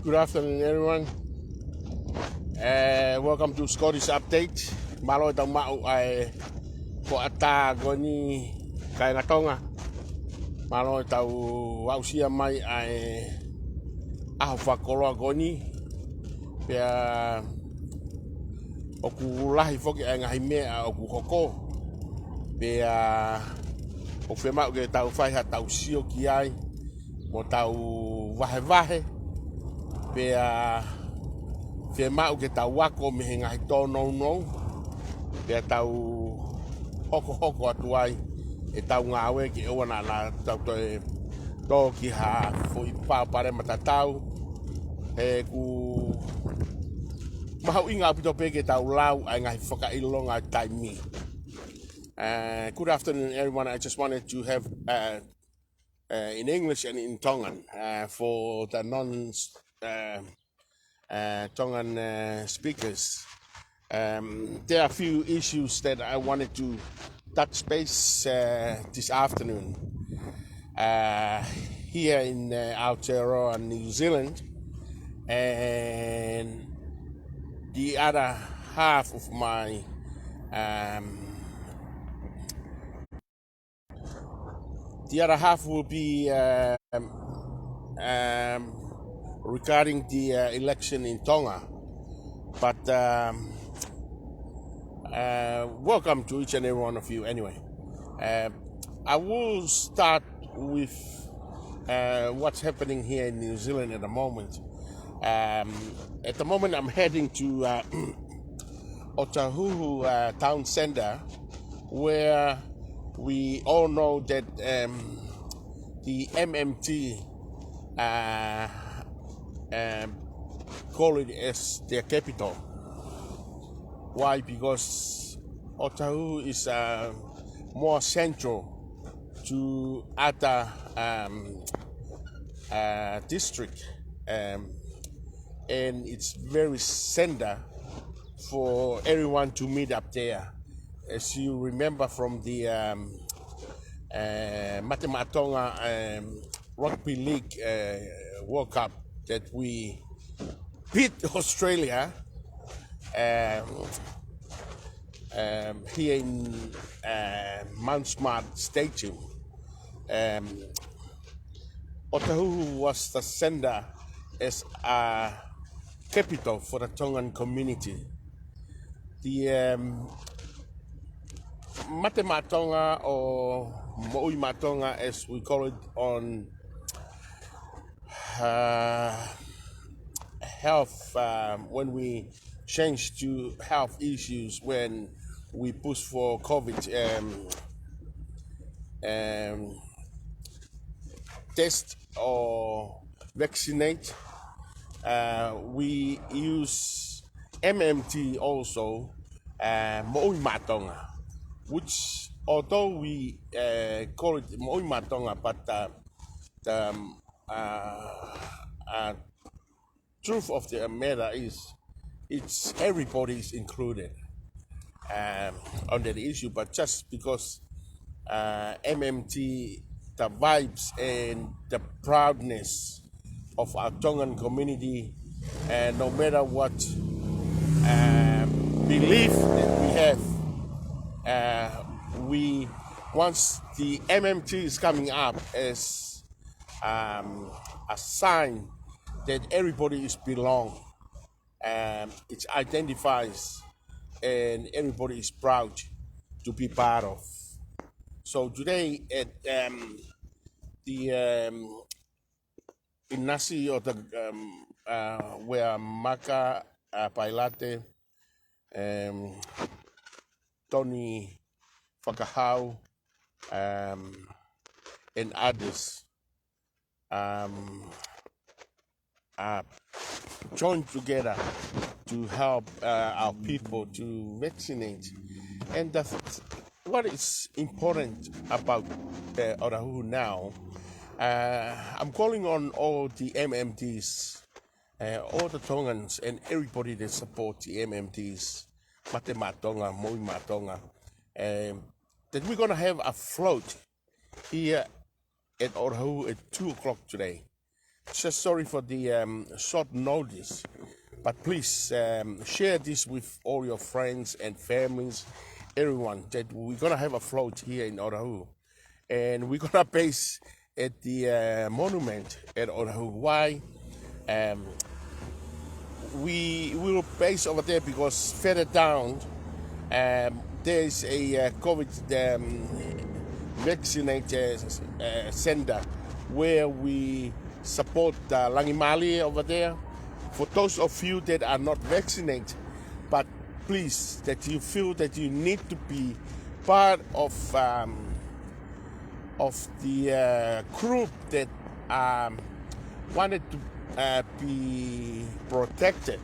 Good afternoon, everyone. Welcome to Scottish Update. Malo itong mau ay ko'ata goni kay nga Tonga. Malo itau wausia mai ay whakoloa goni. Pea oku lahi foki ay ngahi mea oku hoko. Pea o FEMA'U ke tau whaiha tau sio ki ai. Mo tau wahe. Pea FEMA'U ke tau wako me he ngahi tōnou. Pea tau hoko atu ai. E tau ngāwe ki ewana la tau toe Toki ha fui pāpare matatau. He ku mahau inga apito peke tau lau ai ngahi whakailonga taimi. Good afternoon, everyone. I just wanted to have in English and in Tongan for the Tongan speakers. There are a few issues that I wanted to touch base this afternoon. Here in Aotearoa, New Zealand, and the other half of my will be regarding the election in Tonga. But welcome to each and every one of you anyway. I will start with what's happening here in New Zealand at the moment. At the moment I'm heading to Otahuhu town center, where we all know that the MMT call it as their capital. Why? Because Otahuhu is more central to other district, and it's very center for everyone to meet up there. As you remember from the Motu'A Rugby League World Cup that we beat Australia here in Mount Smart Stadium. Otahuhu was the center as a capital for the Tongan community. The Motu'A or Motu'A, as we call it on health, when we change to health issues, when we push for COVID test or vaccinate, we use MMT also, Motu'A, which although we call it Motu'A, but the truth of the matter is it's everybody is included under the issue, but just because MMT, the vibes and the proudness of our Tongan community, and no matter what belief that we have, once the MMT is coming up as a sign that everybody is belong, it identifies and everybody is proud to be part of. So today at the Inasi or the where Maka Pailate, Tony Fakahau, and others joined together to help our people to vaccinate. And what is important about Otahuhu now, I'm calling on all the MMTs, all the Tongans and everybody that supports the MMTs, Motu'A, Motu'A, that we're going to have a float here at Otahuhu at 2 o'clock today. just sorry for the short notice, but please share this with all your friends and families, everyone, that we're gonna have a float here in Oahu, and we're gonna base at the monument at Oahu. Why? We will base over there because further down there's a COVID vaccinated center where we support the Langimali over there. For those of you that are not vaccinated, but please, that you feel that you need to be part of the group that wanted to be protected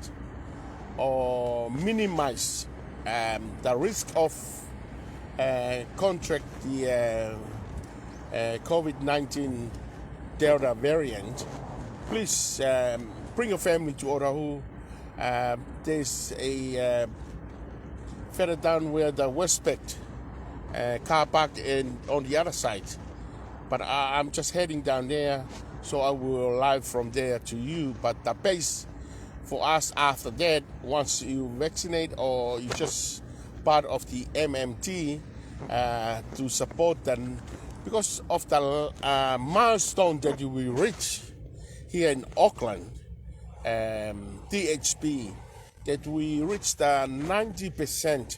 or minimize the risk of contract the COVID-19 Delta variant, please bring your family to Oahu. There's a further down where the Westpac car park and on the other side. But I'm just heading down there, so I will live from there to you. But the base for us after that, once you vaccinate or you just part of the MMT to support them, because of the milestone that you will reach here in Auckland, DHB, that we reached 90%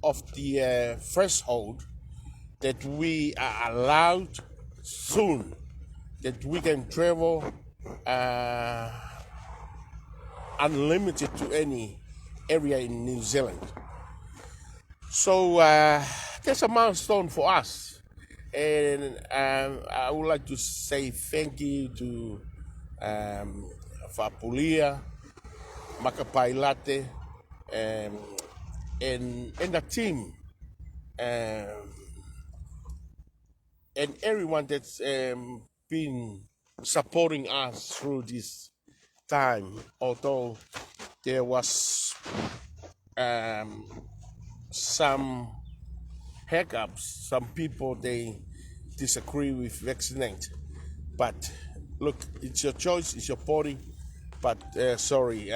of the threshold that we are allowed soon, that we can travel unlimited to any area in New Zealand. So that's a milestone for us, and I would like to say thank you to Fapulia, Makapailate, and the team, and everyone that's been supporting us through this time. Although there was some hiccups, some people they disagree with vaccinate, but look, it's your choice, it's your body. But sorry,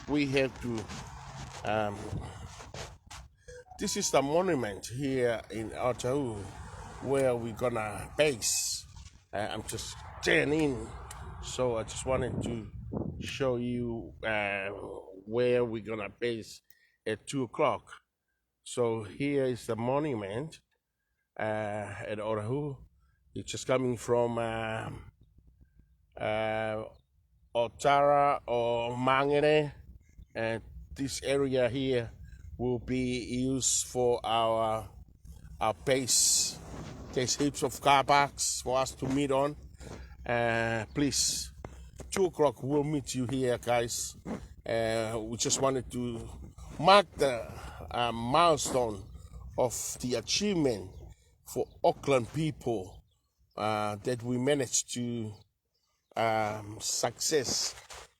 we have to. This is the monument here in Oahu where we're gonna base. I'm just staying in, so I just wanted to show you where we're gonna base at 2 o'clock. So here is the monument at Oahu. It's just coming from Otara or Mangere, and this area here will be used for our base. There's heaps of car parks for us to meet on. Please, 2 o'clock we'll meet you here, guys. We just wanted to mark the milestone of the achievement for Auckland people that we managed to success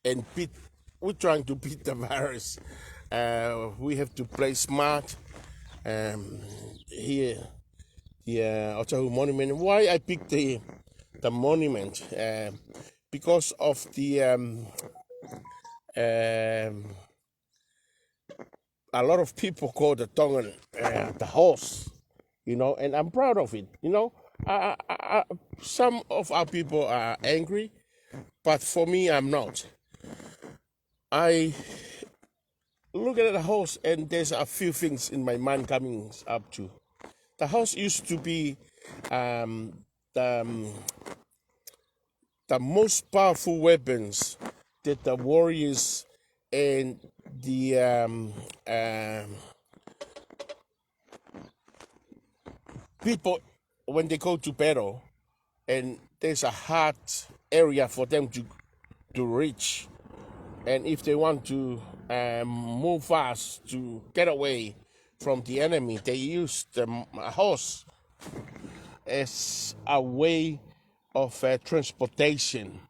and beat. We're trying to beat the virus. We have to play smart. Here, the Otahu Monument. Why I picked the monument? Because of the a lot of people call the Tongan the horse, and I'm proud of it. Some of our people are angry, but for me, I'm not. I look at the horse, and there's a few things in my mind coming up to. The horse used to be the most powerful weapons that the warriors and the people, when they go to battle, and there's a hard area for them to reach, and if they want to move fast to get away from the enemy, they use the horse as a way of transportation.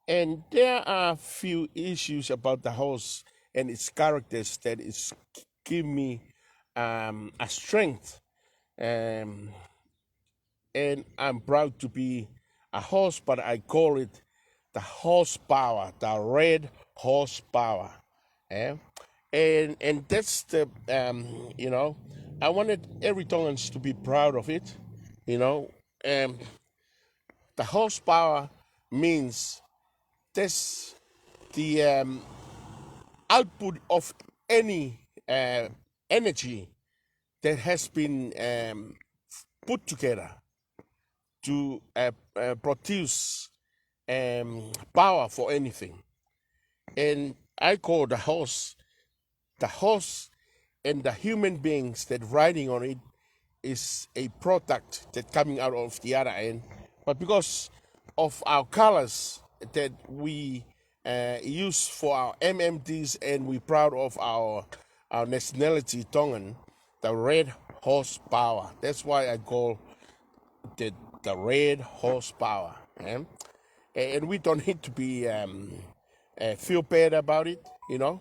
And there are a few issues about the horse and its characters that is give me a strength and I'm proud to be a horse, but I call it the horsepower, the red horsepower. Eh? And that's the, you know, I wanted every Tongans to be proud of it, you know. The horsepower means that's the output of any energy that has been put together to produce power for anything. And I call the horse and the human beings that riding on it is a product that coming out of the other end. But because of our colors that we use for our MMDs, and we're proud of our nationality, Tongan, the red horsepower. That's why I call it the red horsepower. And we don't need to be feel bad about it, you know.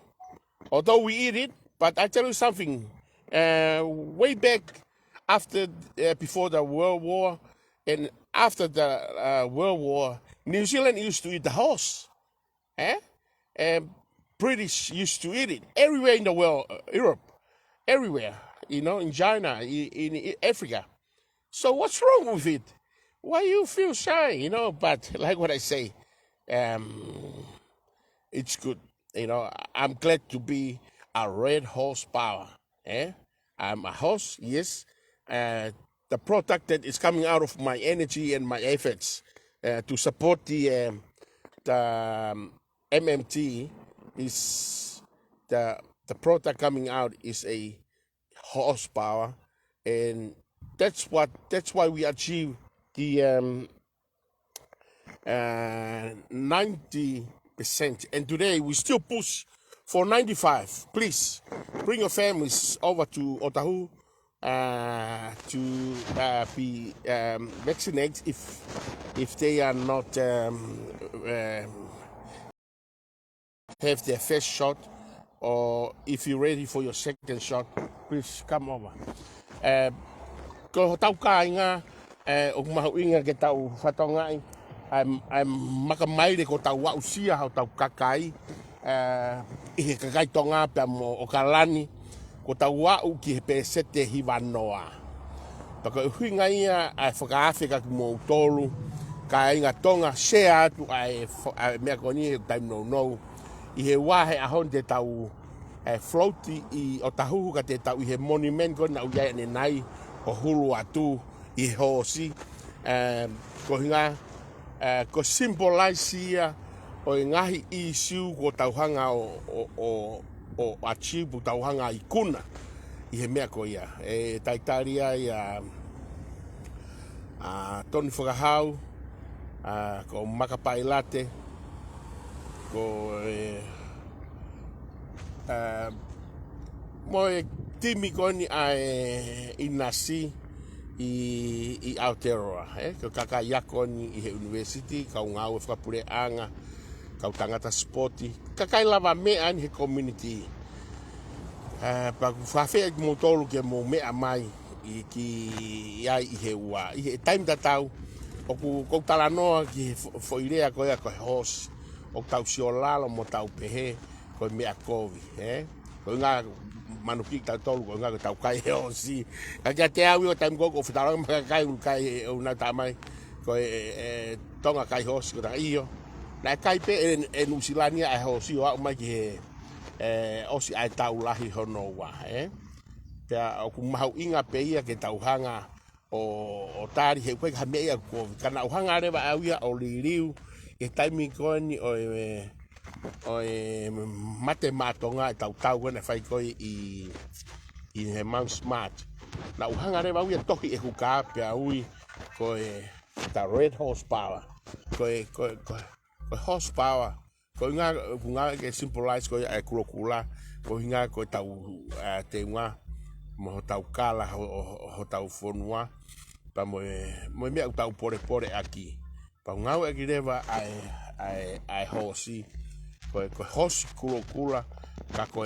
Although we eat it, but I tell you something. Way back after, before the World War, and after the World War, New Zealand used to eat the horse. And British used to eat it everywhere in the world, Europe, everywhere, you know, in China, in Africa. So what's wrong with it? Why you feel shy, you know? But like what I say, it's good. You know, I'm glad to be a red horsepower. I'm a horse, yes. The product that is coming out of my energy and my efforts to support the MMT is the product coming out is a horsepower, and that's why we achieve the 90%, and today we still push for 95. Please bring your families over to Otahu to be vaccinated if they are not have their first shot, or if you're ready for your second shot, please come over. Ko tau kainga o mahuinga ke tau whatongai I'm makamaire ko tau wausia hau tau KAKAI I he KAKAI tonga pe mo o Alani ko tau wau ki he pesete hiwanoa. Taka uhinga ia ai whakaawhika ki mo tolu ka inga tonga share atu ai mea koni he taim no I he wahe ahon te tau floati I o tahuhu ka te tau I he monument ko na uia ne nai o hulu atu I hosi ko hinga ko symbolize ia o ngahi issue ko tauhanga o achieve tauhanga I kuna I he mea ko ia taitaria ia Tony Whakahau ko makapailate ko mo timi koni ai inasi I Aotearoa ko KAKAI koni I he university ka ngau whakapureanga ka tangata sporti KAKAI lava mea ni he community pa whawhea ki mo tolu ke mo mea mai I ai I he ua I he time tatau o ku talanoa ki foirea ko ia ko horse o tau siolalo mo tau PEHE ko mea kovi ko nga manuki tau tolu ko nga tau kai hosi ka te au o time go fitaro ma kai un kai una tamai ko tonga kai hosi ko io na kai pe en usilania ai hosi o mai ki osi ai tau lahi HONAU te o ku mau inga pe ia ke tau hanga o tari he koe ka mea ko kana o hanga rewa au ia o liriu e taimi koni o mate matonga tau kona whai koe I he Mount Smart na uhanga rewa au ia Toki e huka pe aui koe the red horsepower koe horsepower koe nga ke symbolize koe e kula koe nga koe tau te unga mo tau kala ho tau fonua pa mo mea tau pore aki pa ngau e rewa ai hosi ko hosi kula ka ko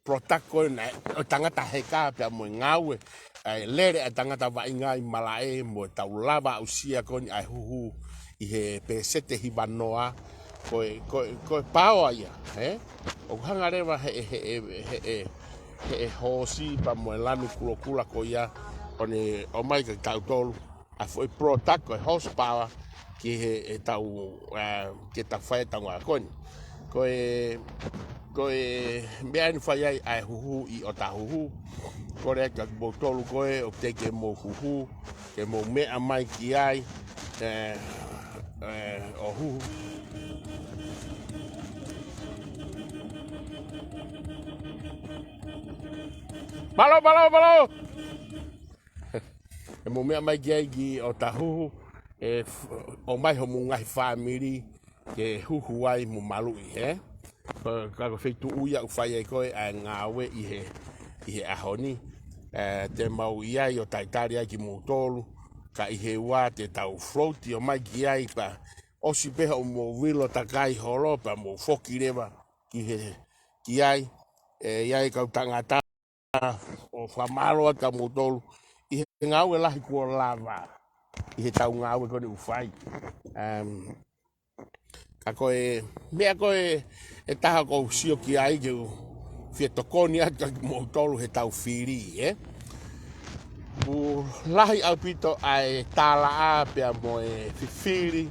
protect ko na tangata heka pa mo ngau ai lere a tangata vainga I malae mo tau lava usia koni ai huhu I he pesete hibanoa koe paoa ia o hanga rewa he hosi pa mo lanu kula ko ia one o mai ka tau tolu a foi protect ko horsepower ki he tau ke ta fai tau koni koe mea ni fai ai huhu I o ta huhu kore ka mo tolu koe o te ke mo huhu ke mo mea mai ki ai o huhu Malo! E mo mea mai ki o ta huhu o mai ho mungahi family ke huhu ai mo malui Ka FAITO'U ia ufai ai koe a ngāwe I he ahoni te mau iai o taitari ai ki mōtolu ka I he wā te tau floati o mai ki ai pa osi peha o mo wilo takai holo pa mo foki rewa ki ai iai kau tangata o whamaro ka mōtolu I he ngāwe lahi kua lava I he tau ngāwe kone ufai ka koe mea koe taha ko sio ki ai ke fie tokoni ata mo tolu he tau Fili u lahi au pito ai tala a pe mo Fili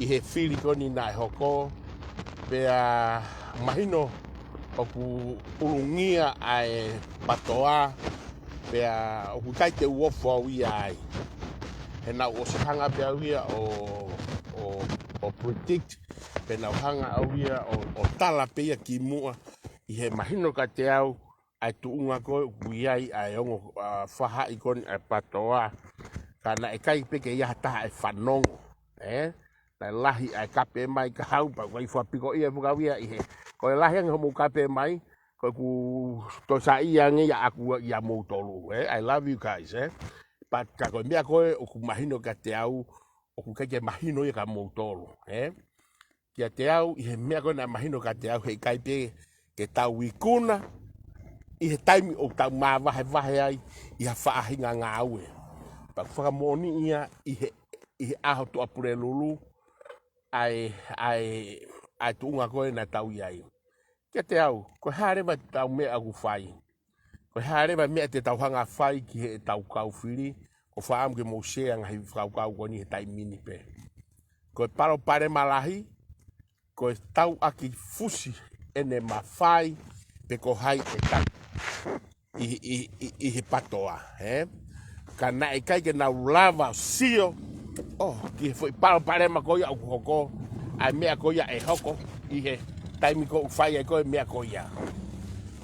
I he Fili koni nai hoko pe mahino o ku ulungia ai Ptoa pe o ku kai te uofo ia ai he na o se hanga pe ia o predict pe na hanga au ia o tala pe ia ki mua I he mahino ka te au ai tuunga ko kuiai ai ongo whaha I koni ai Ptoa kana e kai peke ia taha e whanongo na lahi ai kape mai ka hau pa kai whapiko ia pukawia I he ko lahi ang homo kape mai ko ku to sa ia nge ia aku ia mo tolu I love you guys but ka ko mea ko o ku mahino ka te au o ku kake mahino ia ka mo tolu kia te au I he mea ko na mahino ka te au he kai pe ke tau ikuna I he taimi o tau mawahe ai I ha whaahinga ngā aue pa whakamoni ia I he aho tu apure lulu ai tuunga koe na tau iai kia te au ko harewa tau mea aku whai ko harewa mea te tau hanga whai ki he tau kau Fili ko whaam ke mo shea ngahi whakau koni he taimini pe ko paro pare malahi ko tau aki fusi ene mawhai pe ko hai e tau I he Ptoa ka na e kai ke na lava sio ki foi pare ma ko ia hoko ai mea ko ia e hoko I he taimi ko whai e ko mea ko ia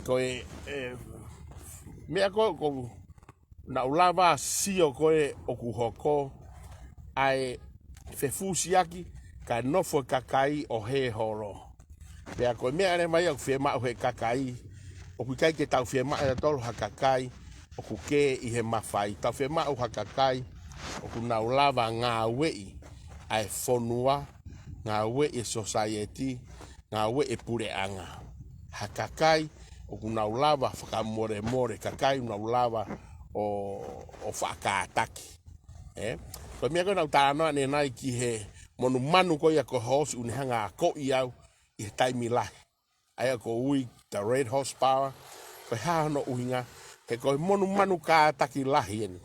ko mea ko na lava sio ko o ku hoko ai FEFAKAMOLEMOLE'AKI ka nofo KAKAI o he horo pea ko mea re mai au FIEMA'U he KAKAI o ku kai ke tau FIEMA'U e tolu ha KAKAI o ku ke I he mawhai tau FIEMA'U ha KAKAI o ku nau lava ngā wei ai fonua ngā wei society ngā wei pureanga ha KAKAI o ku nau lava whakamore KAKAI nau lava o whakaataki ko mea ko nau tānoa ne nai ki he monu manu ko ia ko hosi unihanga ko I au I he taimi lahi ai ko ui the red horsepower ko hano uhinga he ko monu manu ka taki lahi en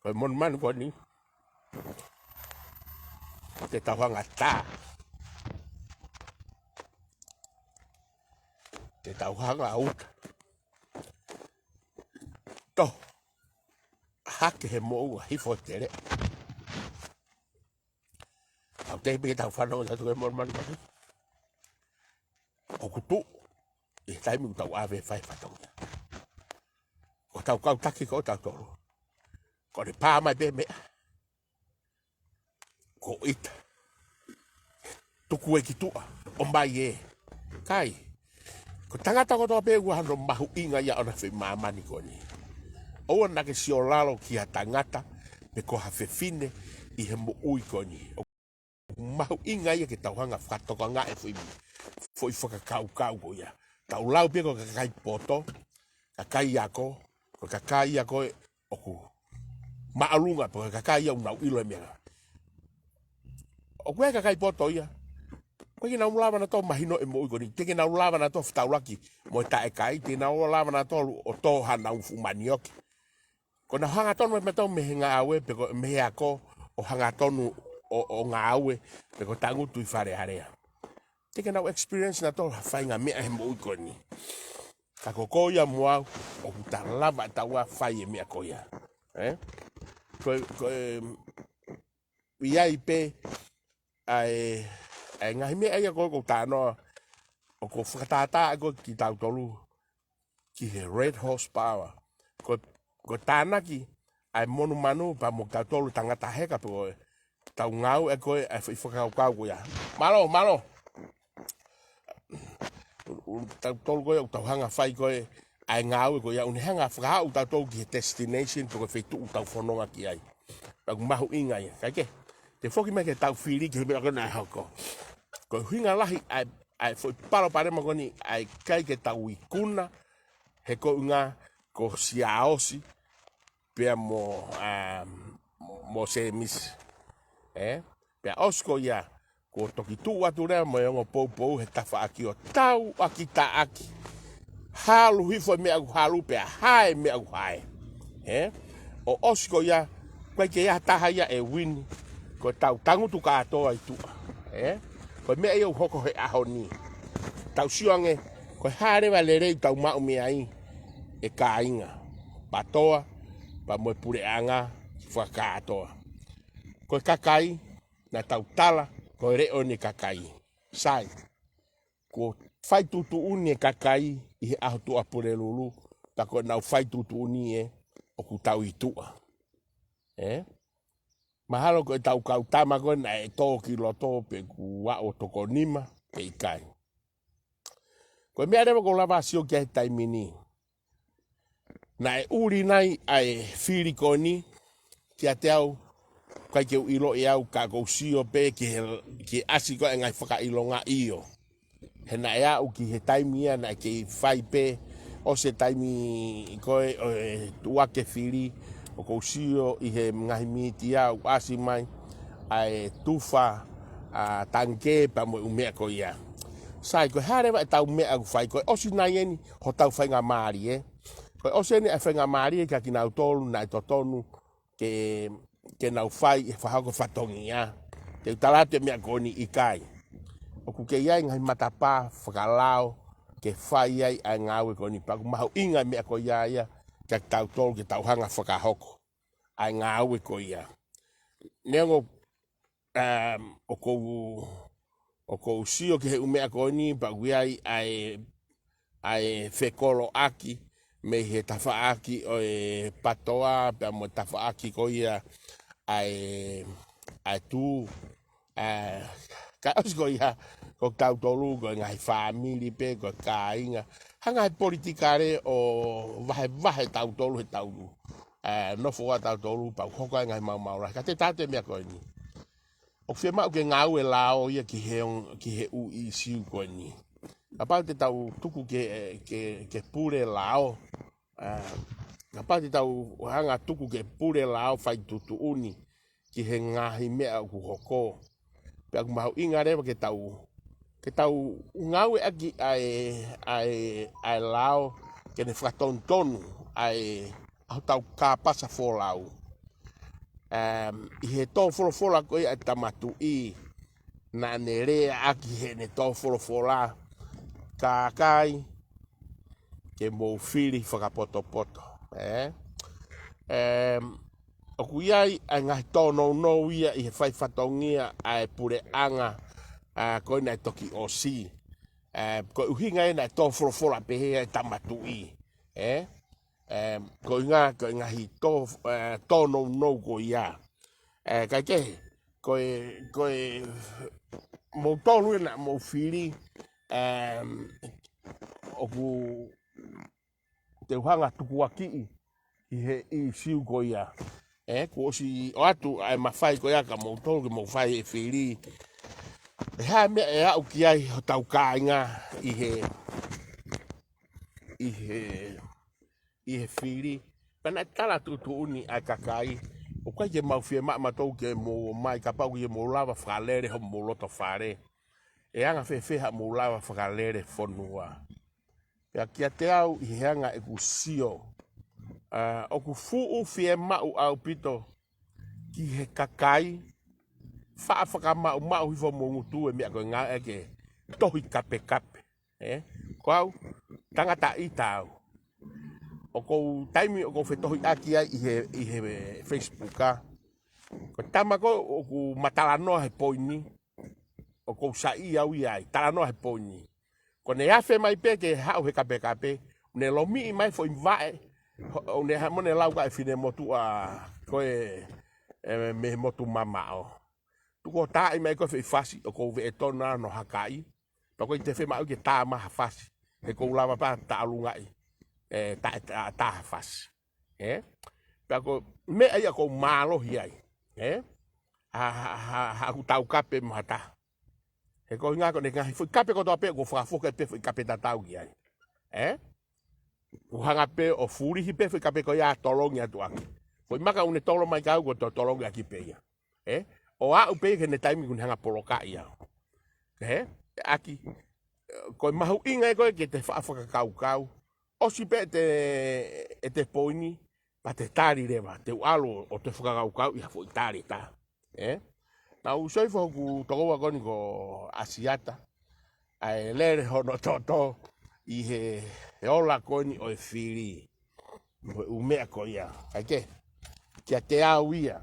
ko monu manu ko ni te tawanga ta te tawanga out to hake he mo hifo tere au te be tau whanau sa tu e monu manu ko ni o kutu I taimi tau ave whai whatonga o tau kau taki ko tau toro ko re pā mai be mea ko ita tuku e ki tua o mai kai ko tangata ko toa pe ua hano mahu inga ia ona whi mamani ko ni o na ke si o lalo ki ha tangata me ko ha whewhine I he mo ui ko ni mahu inga ia ke tauhanga whatoka ngā e whi foi FAKAKAUKAU ko ia tau lau pe ko kakai poto kakai ako, ko kakai ako oku maalunga po kakai au nau ilo mea. O koe kakai poto ia. Koe ki nau lava na to mahino e mo igoni. Te ki nau lava na to Fekau'Aki mo ta e kai, te nau lava na to o to HONAU fumanioki. Ko na hanga tonu me to me ngāwe pe ko me ako o hanga tonu o ngāwe pe ko tangutu I Falealea. Te ki nau experience na to whainga mea he mo igoni. Ka koko ia moau o ta lava taua whai e mea koia. Ko iai pe ai ngahi mea ia ko tānoa o ko whakatata ko ki tau tolu ki he red horsepower ko tānaki ai monu manu pa mo tau tolu tangata heka po tau ngau e koe ai FEFAKAMOLEMOLE'AKI ko ia malo tau tolu koe o tau hanga whai koe ai ngau e ko ia unihanga whakahau tau tolu ki he destination po ko FAITO'U tau whanonga ki ai pag mahu inga ia kaike te foki me ke tau Fili ki hibira kona hako ko hinga lahi ai foi paro pare magoni ai kai ke tau I kuna he ko nga ko siaosi pe mo se mis pe osko ia ko Toki tua tu re mo ngo pou he tafa'aki o tau aki ta'aki halu hifo me au halu pe hai me au hai o osko ia koe ke ia taha ia e win ko tau tangutu katoa I tua ko mea iau hoko he ahoni tau siwange ko hare valerei tau mau mea I e kāinga Ptoa pa moe pureanga whakatoa ko KAKAI na tau tala ko reo ni KAKAI sai ko FAITO'U ni KAKAI I he aho tua pure lulu ta ko nau FAITO'U ni o ku tau I tua mahalo ko tau kau tama ko na e Toki loto pe ku wa o TOKONI'I pe ikai. Ko me areva ko lava sio ki ai taimini. Na e uri nai ai Fili koni ki a te au kai ke ilo e au ka ko sio pe ki ASHIKA e ngai whakailonga io. He na e au ki he taimia na ke whai pe o se taimi koe tua ke Fili o ko sio I he ngahi miti au asi mai ai tufa tanke pa mo umea ko ia sai ko hare va tau mea ku fai ko osi nai eni ho tau whainga maari ko osi eni a whainga maari ka ki nau tolu nai totonu ke nau whai e whahako whatongia te utalate mea koni I kai o ku ke iai ngahi matapa whakalao ke whai ai a ngāwe koni pa ku mahu inga mea ko ia ka tau tolu ke tau hanga whakahoko ai ngāwe ko ia. Nengo o kou sio ke he umea ko ni pa guiai ai FEKAU'AKI me he tafa'aki o Ptoa pa mo tafa'aki ko ia ai tu ka osko ia ko tau tolu ko ngai family pe ko kāinga hanga politikare o vahe tau tolu he tau no fua tau tolu pa hoko ngai mau ka te tate mea ko ni o FIEMA'U ke ngau e lao ia ki he u I siu ko ni apa te tau tuku ke pure lao apa te tau hanga tuku ke pure lao FAITO'U ni ki he ngahi mea ku hoko pe aku mau inga rewa ke tau ngau e aki ai lao ke ne whakatontonu ai au tau kāpasa fōlau. I he tō wholofola koe ai tamatu'i na ne rea aki he ne tō wholofola KAKAI ke mou Fili whakapoto. O kuiai ai ngahi tōnou nou ia I he whaifatongia ai pure anga koe nai toki o si. Koe uhinga e nai tō wholofola pehe ai tamatu'i. Ko ngahi tōnou nou ko ia. Kai kehe, koe mou tōlu na mou Fili o ku te uhanga tuku aki I he I siu ko ia. Ko osi o atu ai mawhai ko ia ka mou tōlu ke mou whai e Fili. E hea mea e au ki ai o tau kāinga I he I he Fili. Pana tala tutu'uni ai KAKAI. O kai ke mau FIEMA'U matou ke mo mai ka pau ke mo lava FAKALELEI ho mo loto whare. E anga feha mo lava FAKALELEI fonua. Pea kia te au I heanga e kusio. O ku fu'u FIEMA'U au pito ki he KAKAI. Whakamau mau hifo mo ngutu e mea koe ngā eke tohi kape. Ko au, tangata I tau. O kou taimi o kou whetohi aki ai I he Facebooka. Ko tama ko o ku matalanoa he poini. O kou sai au iai, talanoa he poini. Ko ne afe mai pe ke hau he kape. Ne lomi I mai fo invae. O ne hamone lauka e fine Motu'A koe me motu mamao. Tuko tae mai ko fasi o kou ve tona no hakai. Pako I te FEMA'U ke tā maha fasi. He kou lava pa ta alungai. Ta fasi. Pako me ai a kou malo hiai. Ha ku tau kape mahata. He kou ngā ko ne ngahi. Fui kape ko toa pe ko whakafoka pe fui kape ta tau hiai. Uhanga pe o furihi pe fui kape ko ia tolongi atu aki. Fui maka une tolo mai kau ko to tolongi aki pe ia. O a upe ke ne taimi kun hanga poloka ia. Aki ko mahu inga ko ke te FAKAKAUKAU. O si pe te poini pa te tari rewa, te ualo o te FAKAKAUKAU ia fo tari ta. Na usoi fo ku tokoa koni ko asiata. Ai lere hono TOTO I he ola koni o e Fili. Umea ko ia. Kaike. Kia te au ia.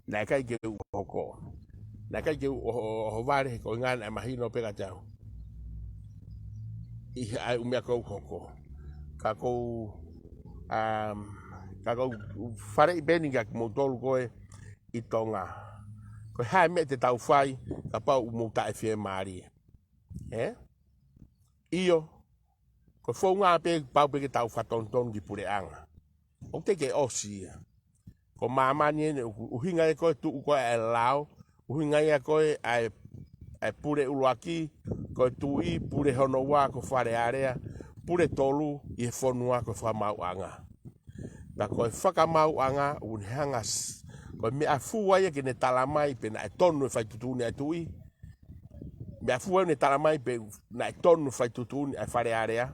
Na kai ke hoko. Na kai ke o vare ko ngana e mahino pega tau. I ai umea ko hoko. Ka ko Fale'I beninga mo tolu koe I Tonga. Ko hai me te tau whai ka pau Motu'A FIEMA'U. Iyo. Ko whaunga pe pau pe ke tau whatonton ki pureanga. O te ke osi. Ko mamani ene uhinga e koe tu'u koe e lao. Uhinga e koe ai pure uluaki. Koe tu'i pure HONAU ko Falealea. Pure tolu I he fonua ko whamauanga. Na koe whakamauanga unhangas. Koe mea fuaia ke ne talamai pe na e tonu e whaitutuni ai tu'i. Mea fuaia ne talamai pe na e tonu whaitutuni ai Falealea.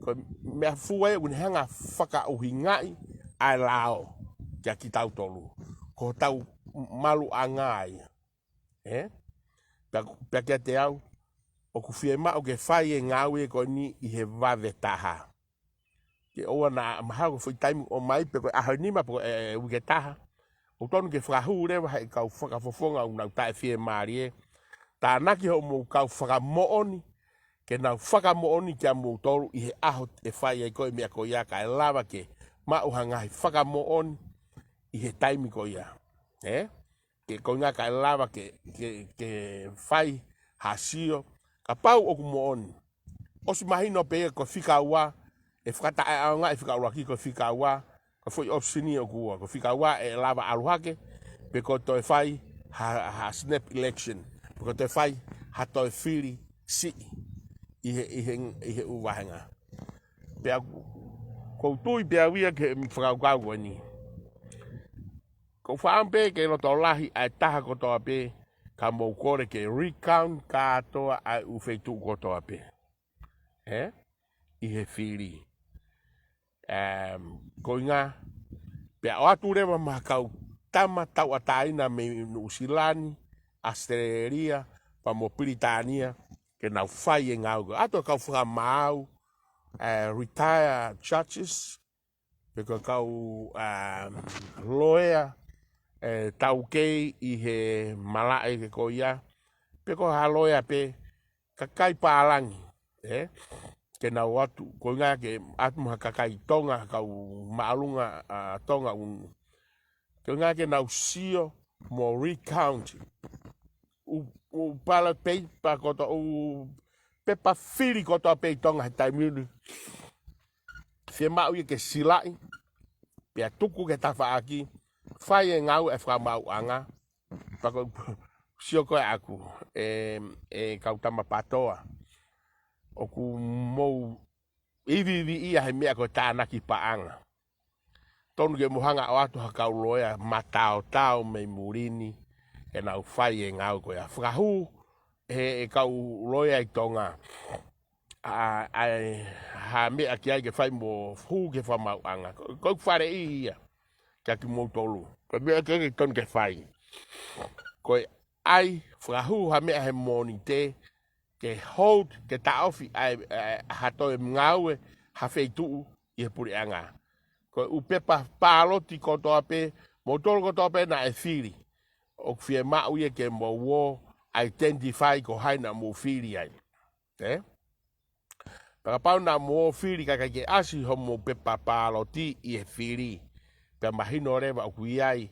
Koe mea fuaia unhanga whakauhingai ai lao. Kia ki tau tolu. Ko tau malu angai. Pea kia te au. O ku FIEMA'U ke whai e ngāu e koe ni I he wave taha. Ke oa na mahau ko fui taimu o mai pe koe ahau nima pe koe uke taha. O tonu ke whakahu rewa hei kau whakafofonga unau tae FIEMA'U. Tā naki ho mou kau whakamooni. Ke nau whakamooni kia mou toru I he aho e whai e koe mea koe ia ka e lava ke mauhangahi whakamooni I he taimi koe ia. Ke koe ngā ka e lava ke whai hasio. Ka pau o ku mooni. Osi mahino pe ko Fekau'A. E whakatae au ngā e Fekau'Aki ko Fekau'A. Ko fui opsini o kua. Ko Fekau'A e lava aluhake. Pe ko toi whai ha snap election. Pe ko toi whai ha toi Fili si. I he uwahenga. Pea kou tui pea wia ke whakaukau koe ni. Ko whaampe ke no tau lahi ai taha ko toa pe. Ka mou kore ke recount katoa ai FAITO'U ko toa pe. I he Fili. Ko inga. Pea o atu rewa maha kau tama tau ataina me Nusilani, Australia, pa mo Britania. Ke nau whai e ngau. Ato kau whakamau. Retire churches. Pe kau loea. Tau kei I he malae ke ko ia. Pe ko haloea pe kakai pālangi. Ke nau atu. Ko ngā ke atu maha kakai tonga. Kau maalunga tonga. Ke ngā ke nau sio mo recount. Pala peipa koto pepa Fili koto pei tonga he taimini. FIEMA'U ke silai. Pea tuku ke tawhaaki. Whai e ngau e whamauanga. Pako sio koe aku. Kau tama Ptoa. O ku mou iwi ia he mea ko tānaki paanga. Tonu ke mohanga o atu hakauloea matao tau me murini e nau whai e ngau koe a whakahu he kau loea I tonga ha mea ki ai ke whai mo hu ke whamau anga kou Fale'I ia kia ki Motu'A koe mea ke tonu ke whai koe ai whakahu ha mea he moni te ke hold ke taofi ai hatoe ngau ha FAITO'U I he puri anga ko upepa paloti ko to ape motor ko to ape na Fili o FIEMA'U ye ke mo wo identify ko haina mo Fili ai para pau na mo Fili ka ke asi ho mo pepa paloti I Fili pe mahino reva ku ai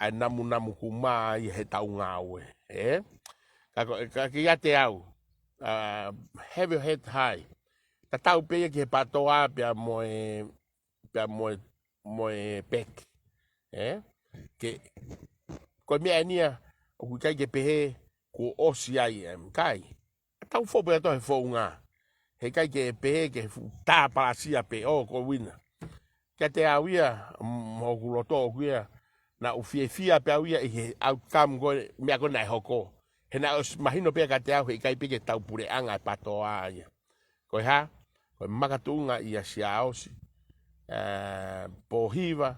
ai namu kuma I he taunga we ka ke ya te au have your head high ta tau pe ke Ptoa pe moe pek ke ko mea nia o ku kai ke PEHE ko osi ai kai tau fo pe to he fo nga he kai ke PEHE ke ta palasia pe o ko wina ke te awia mo ku loto ku ia na u fia pe awia I he outcome go mea ko nai hoko he na mahino pe ka te au he kai pe ke tau pure anga Ptoa ia ko ha ko makatunga ia sia osi pohiva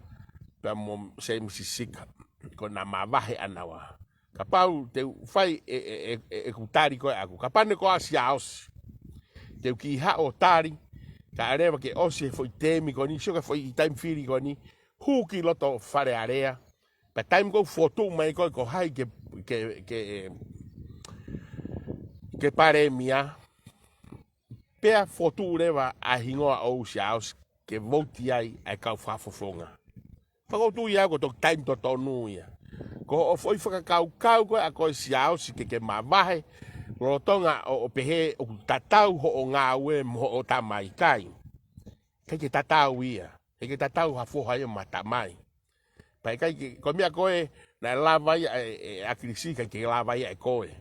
pa mo se misisika ko na mavahe anawa kapau te fai kutari ko aku kapane ko asiaos te ki ha o tari ka areva ke osi foi temi ko ni shoka foi time Fili ko ni hu ki loto Falealea pa time go foto mai ko hai ke pare mia pea foto reva a hingoa o siaos ke voti ai kau whafofonga. FOKOTU'U ia ko tok time to TONUHIA. Ko o foi FAKAKAUKAU ko a ko siao si ke mavahe rotonga o PEHE o tatau ho o ngāwe mo o tamai kai. Ke tatau ia. Ke tatau ha fo hai matamai. Pai kai ko mia koe na lava ia a krisi ke lava ia koe.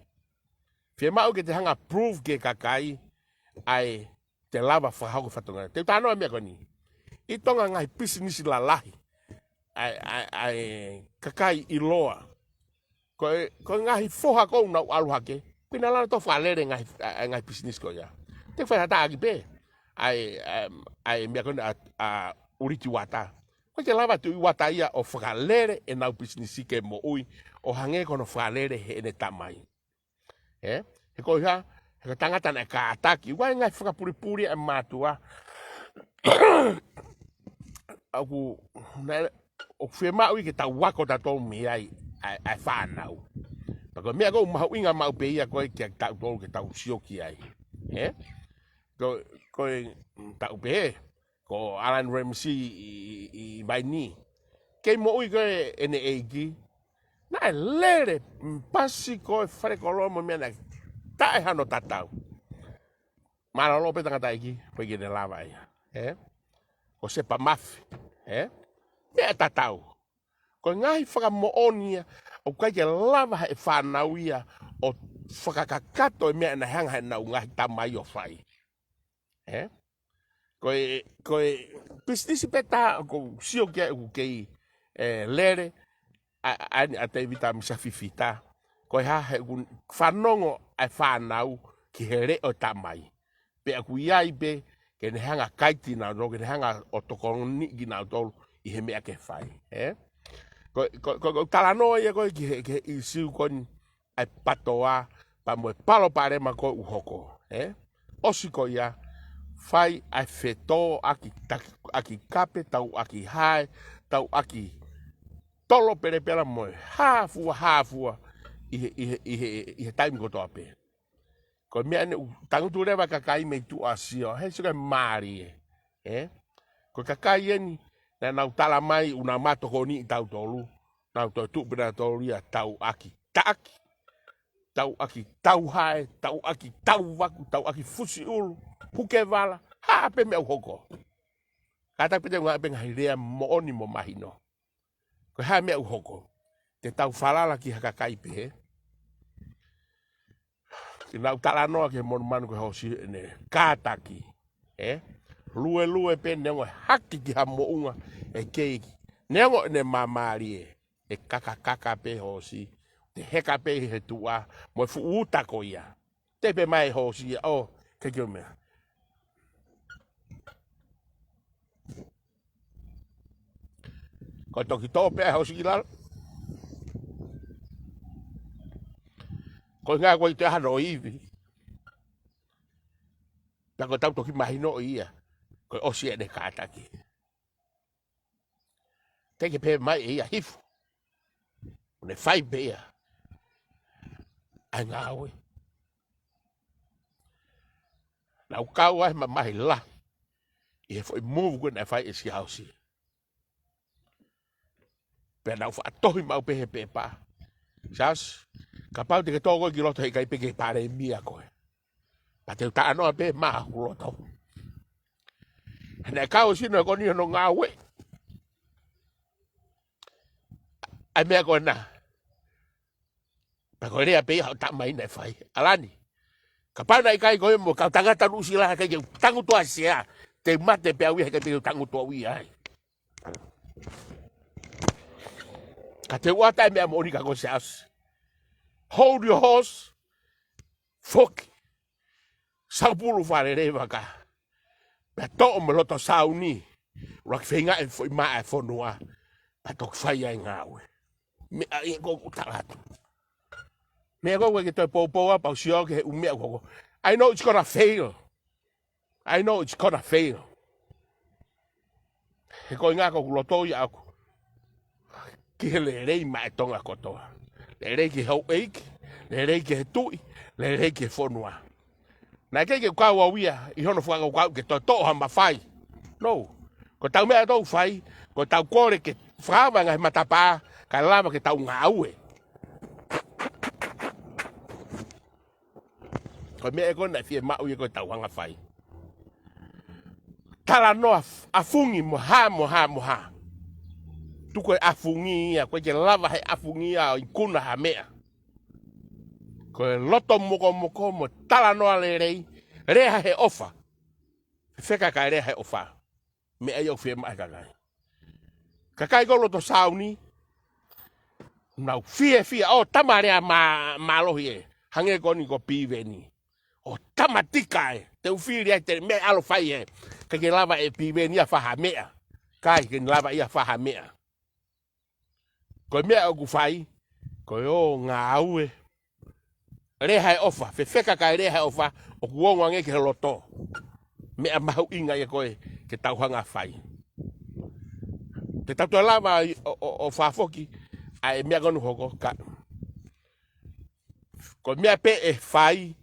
FIEMA'U ke te hanga proof ke KAKAI ai te lava whahau whatonga. Te tano mea ko ni. I tonga ngai business la lahi ai KAKAI I loa ko ngai foha ko na aluha ke pina la to falere ngai business ko ya te fa ta agi pe ai me ko a uriti wata ko te lava tu wata ia o fakalere e na business ke mo ui o hange ko no falere he ne tamai he ko ya he tangata na ka ataki wa ngai faka puri e matua aku na o FIEMA'U ke tau wako ta tau mi ai whanau. Pako mea ko mahu inga mau pe ia koe ke tau tolu ke tau sioki ai. Koe tau PEHE, ko Alan Ramsey I Baini. Kei mo ui koe NGAAHI, na lere pasi koe whare kolomo mea na tae hano tatau. Mara lope tangata iki, koe ke ne lava ia. Ko sepa mafi. Mea tatau. Ko ngai whakamoonia o kai ke lava he whanau ia o whakakakato e mea na hanga he nau ngahi tamai o whai. Koe business peta ko sio kia u kei lere a te vita misa fifita. Koe ha he whanongo ai whanau ki he re o tamai. Pe aku iai pe ke ne hanga kaiti na ro ke ne hanga o TOKONI'I na tolu I he mea ke whai. Ko talanoa ia koe ki he isiu kon ai Ptoa pa moe palo pare ma koe uhoko. Osi ko ia whai ai FETO'Aki aki kape tau aki hae tau aki tolo pere pera moe hafua I he taimi ko toa pe. Ko mea ne tangutu rewa KAKAI mei tu asio he suka mari ko KAKAI eni na nau tala mai una mato TOKONI'I tau tolu nau to tu pera tolu ia tau aki taki tau aki tau hae tau aki tau waku tau aki fusi ulu puke vala ha pe me hoko kata pete nga pe ngai mo oni mo mahino ko ha me hoko te tau falala ki KAKAI PEHE ki nau tala noa ke mon man ko hosi ne kataki Lue pe nengo haki ki ha mo'unga e keiki. Nengo ne mamari e kaka pe hosi. Te heka pe he tua mo fu uta ko ia. Te pe mai hosi o ke ke me. Ko toki to pe hosi la. Ko nga ko te hano ivi. Ta ko tau toki mahino ia. Ko osi e de kataki. Te ke pe mai ia hifu. Ne fai bea. Ai ngawe. Na ukau ai mai la. E foi move when I fight is house. Pe na fa tohi mau pe pe pa. Sas kapau te togo ki loto kai pe ke pare mia ko. Pa te ta no pe ma loto. Na kau sino ko ni no ngawe. Ai me ko na. Pa ko rea pe ta mai na fai. Alani. Kapau na kai ko mo ka tanga ta rusila ka ke tangu to asia. Te mate pe awi ka pe tangu to wi ai. Ka te wata me amori ka ko sas. Hold your horse. Foki. Saupulu Fale'I waka. Ptoa mo loto sauni. Rak FEINGA'I FEFAKAMOLEMOLE'AKI. Patok faya ngawe. Me ai ko utalatu. Me go ke to popo pa sio ke umia ko. I know it's gonna fail. I know it's gonna fail. He ko nga ko loto ya ko. Ke le rei mai tonga kotoa. Le rei ke hau eik. Le rei ke tui. Le rei ke fonua. Na ke kwa wia I hono fuanga kwa ke TOTO ha mafai. No. Ko tau mea tau fai, ko tau kore ke frava ngai matapa, ka lava ke tau ngāue. Ko mea ko na FIEMA'U ko tau hanga fai. Tala noa afungi moha. Tuko afungi ia, ko ke lava he afungi ia I kuna ha mea. Ko loto moko mo tala noa le rei, reha he ofa. FEFAKAKAI reha he ofa. Me ai o FIEMA'U KAKAI. Kakai go loto sauni. Nau fie o tamarea malohi e. Hange ko ni ko piveni. O tamatika e. Te ufiri ai te me alo fai e. Ke lava e piveni a fahamea. Kai ke lava ia fahamea. Ko mea o gufai. Ko o ngāue. Reha e ofa. FEFAKAKAI reha e ofa. O kuonga ke loto. Mea mahu inga e koe. Ke tau hanga fai. Te tatu lava o fafoki ai mea gonu hoko ka. Ko mea pe e fai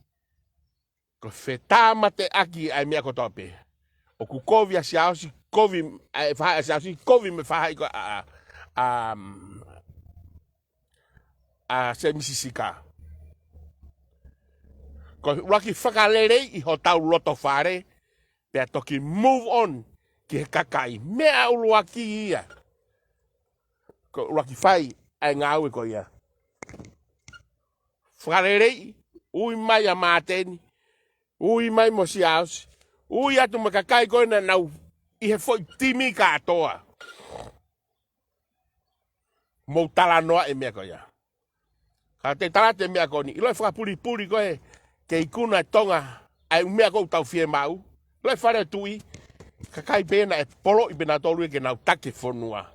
ko fetama te aki ai mea ko tope. O ku kovi asiausi kovi ai fa asiausi kovi me fa ko a semisisika. Ko raki FAKALELEI I ho tau loto fare pe toki move on ki KAKAI mea uluaki ia. Ko raki fai ai ngāue ko ia. FAKALELEI ui mai a mateni. Ui mai mo siaus. Ui atu ma KAKAI ko na nau I he foi timi katoa. Mo tala noa e mea ko ia. Ka te tala te mea ko ni. Iloi whakapuri ko e ke ikuna tonga ai mea ko tau FIEMA'U. Iloi whare tui. KAKAI pena e polo I pena tolu e ke nau take fonua.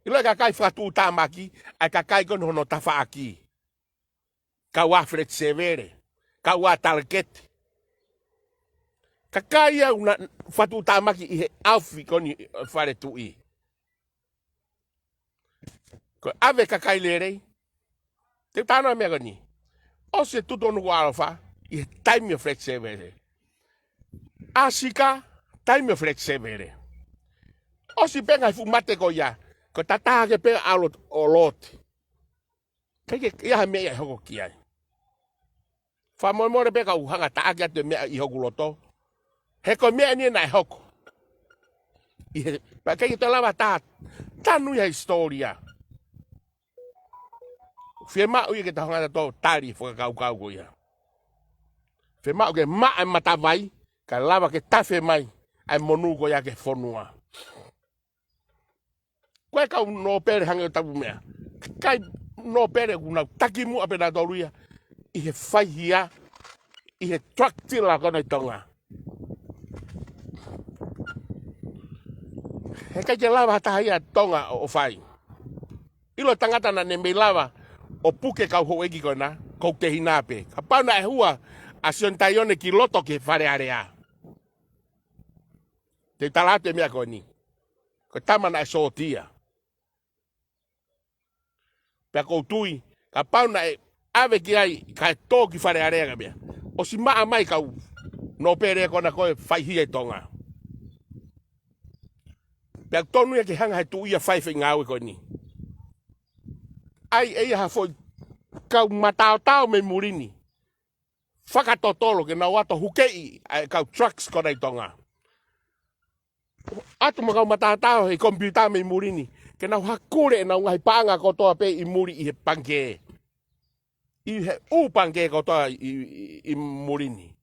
Iloi KAKAI whakatu utamaki ai KAKAI kono hono tawhaaki. Ka wafret severe. Ka wa talketi. KAKAI au na whatu utamaki I he aufi koni whare tui. Ko ave KAKAI lerei. Te tana mea koni. O se tutonu alfa I he time of severe. ASHIKA time of severe. O si penga I fumate ko ia. Ko tataha ke penga alot o loti. Keke ia mea I hoko ki ai. Whamoemore peka uhanga taaki ate mea I hoku loto. Heko mea ni na I hoko. Pa keke te lava tā. Tanu ia historia. FIEMA'U I ke tahongata tō tari FAKAKAUKAU ko ia. FIEMA'U ke maa matawai. Ka lava ke tafe mai. ai monu ko ia ke fonua. Koe kau no pere hange o tapu mea. Kai no pere kuna taki mu apena toruia. I he whaihia, i he truck tila kona i tonga. He kai ke lava hatahia tonga o whai. Ilo tangata na ne mei lava o puke kau ho egi kona, kou te hinape. Ka pauna e hua a Alani Taione ki loto ke Falealea. Te talate mea koe ni. Ko tamana e sotia. Pea kou tui, ka pauna e ave ki ai ka e Toki Falealea ka mea. O si maa mai kau no pere kona koe whaihia e tonga. Pea tonuhia ki hanga he tuia FEFAKAMOLEMOLE'AKI koe ni. Ai eia ha foi kau matao me murini. Whakatotolo ke nau ato hukei kau trucks kona i tonga. Atu makau matao he computer me murini. Ke nau hakure e nau ngai paanga kotoa pe i muri i he panke. I he panke kotoa i murini.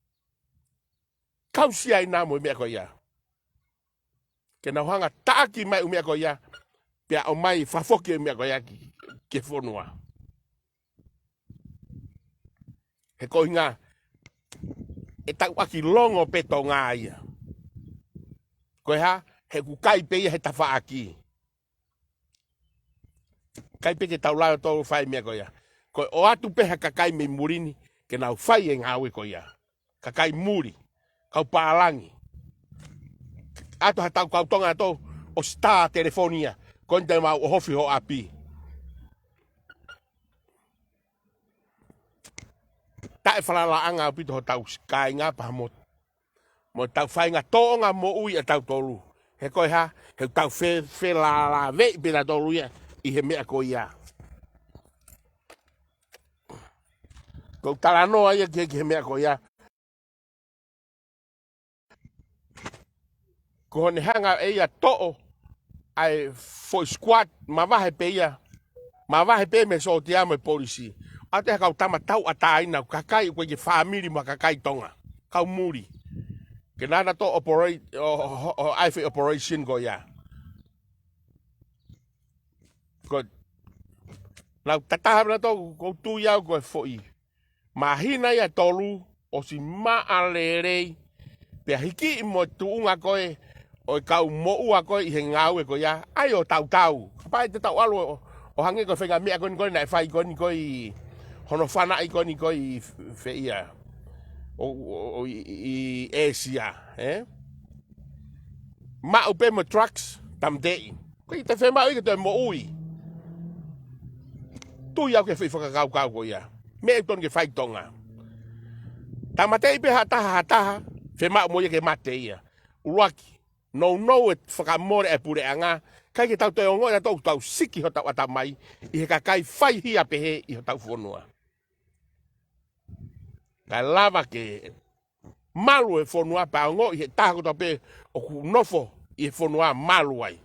Kau sia i namo i mea ko ia. Ke nau hanga taaki mai u mea ko ia. Pea o mai whafoki i mea ko ia ke fonua. He ko inga e tau aki longo pe tonga ia. Koe ha, he ku kai pe ia he tawhaaki. Kai pe ke tau lao tōru whai mea ko ia. Koe o atu peha kakai me murini, ke nau whai e ngāwe ko ia. Kakai muri, kau pālangi. Atu ha tau kau tonga tō o star telefonia, koe te mau o hofi ho api. Tae whalala anga o pito ho tau kai ngā paha mo tau whai ngā tōnga mo ui a tau tōru. He koe ha, he tau whelala vei pina tōru ia, i he mea ko ia. Kou tala noa ia ki he mea ko ia. Ko hone hanga e ia to'o, ai foi squad, ma wahe pe ia. Ma wahe pe me so te amo e polisi. Ate kau tama tau ataina, kakai koe ke family ma kakai tonga. Kau muri. Ke nana to operate, IFE operation ko ia. Ko, nau tataha na to, kou tu iau koe foi. Mahina ia tolu, o si maalelei. Pea hiki i Motu'A koe, o kau Motu'A koe i he ngau e koe ia. Ai o tau. Pai te tau alu o hange koe whenga mea koe na e whai koe i hono whana i koe i wheia. O i Asia, Ma upe mo trucks, tam dei. Koe i te whemau i ke toi mo ui. Tui au ke FEFAKAKAUKAU ko ia. Me e ton ke whai tonga. Tamatei pe hataha, whemau mo ia ke mate ia. Uruaki, no e whakamore e pure anga. Kai ke tau te ongo e tau siki ho tau atamai. I he kakai whai hia pehe i ho tau fonua. Kai lava ke malu e fonua pa ongo i he taha ko pe o ku nofo i he fonua malu ai.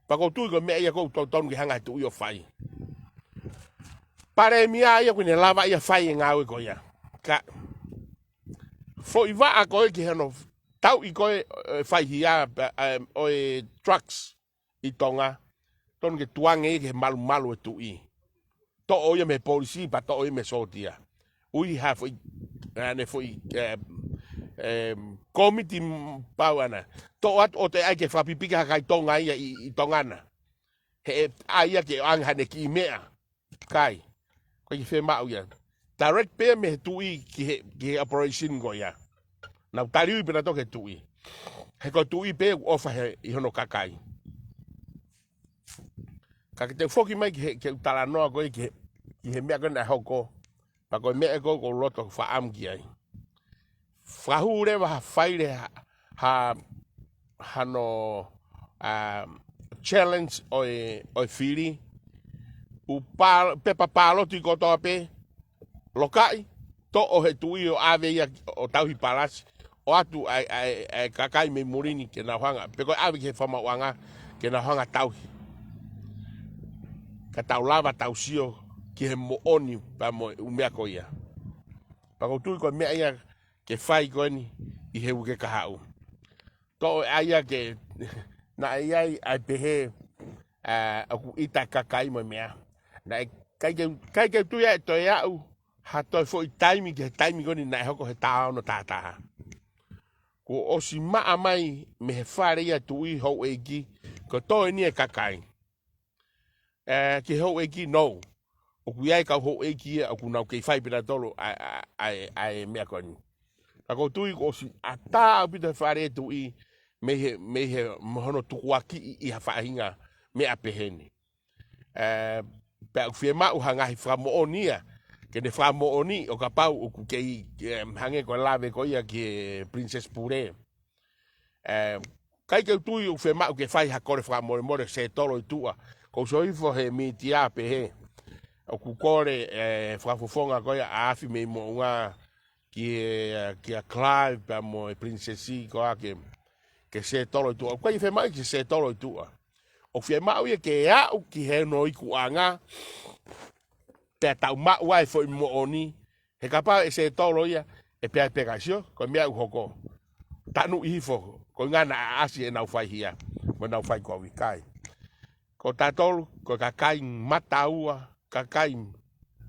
Pa ko tui ko mea ia kou tonu ke hanga tu i o whai. Pare mia ia kune lava ia whai e ngau e ko ia. Ka fo i waa koe ki hano tau i koe whai hia o e trucks i tonga. Tonu ke tuange i ke malumalu e tu i. To o ia me polisi pa to o ia me sotia. Ui ha foi ane foi committee pau ana. To at o te ai ke whapipika kai tonga ia i tongana. He ai ke anghane ki mea. Kai. Ko ki FEMA'U ia. Direct pay me tui ki he operation go ia. Nau tariu pina to ke tui. He ko tui pe ofa he i hono KAKAI. Ka te foki mai ke utala noa koe ki he mea kona hoko. Pa koe mea ko loto whaamki ai. Whahure wa whaire hano challenge o Fili. Pepa paloti kotoa pe. Lokai. To o he tui o ave ia o tauhi palasi. O atu ai KAKAI me murini ke na hanga. Pe koe ave ke whamauanga ke na hanga tauhi. Ka tau lava tau sio ki he mo oni pa mo umea ko ia. Pa ko tui ko mea ia ke whai koe ni i he uke kahau. to aia ke na ai pehe aku ita kakai mo mea na kai ke tu ya to ya u ha to fo time goni na hoko he tao no tata ko osi ma mai me he fare ya tu I ho egi ko to ni e kakai ke ho egi no o ku ai ka ho egi aku na ke fai pina tolo ai me koni ko tu I osi ata bi de fare tu I me he mohono tukuaki I ha fainga me apeheni pe FIEMA'U hangahi FAKAMOLEMOLE'AKI ke ne FAKAMOLEMOLE'AKI o kapau o ku kei hange ko lave ko ia ke Princess Pure kai ke tui o FIEMA'U ke fai hakore FAKAMOLEMOLE se tolo I tua ko soifo he mitia pehe o ku kore whakafofonga ko ia afi me mo nga ki a Clive pa mo Princessi ko ake ke se tolo I tua kai FIEMA'U ke se tolo I tua o FIEMA'U ia ke au ki he no I kuanga pe tau ma'u ai fo I mo oni he kapa e se tolo ia e pe pegasio ko mea u hoko tanu I fo ko ngana asi e nau fai hia mo nau fai ko wikai ko tatolu ko kakai mataua kakai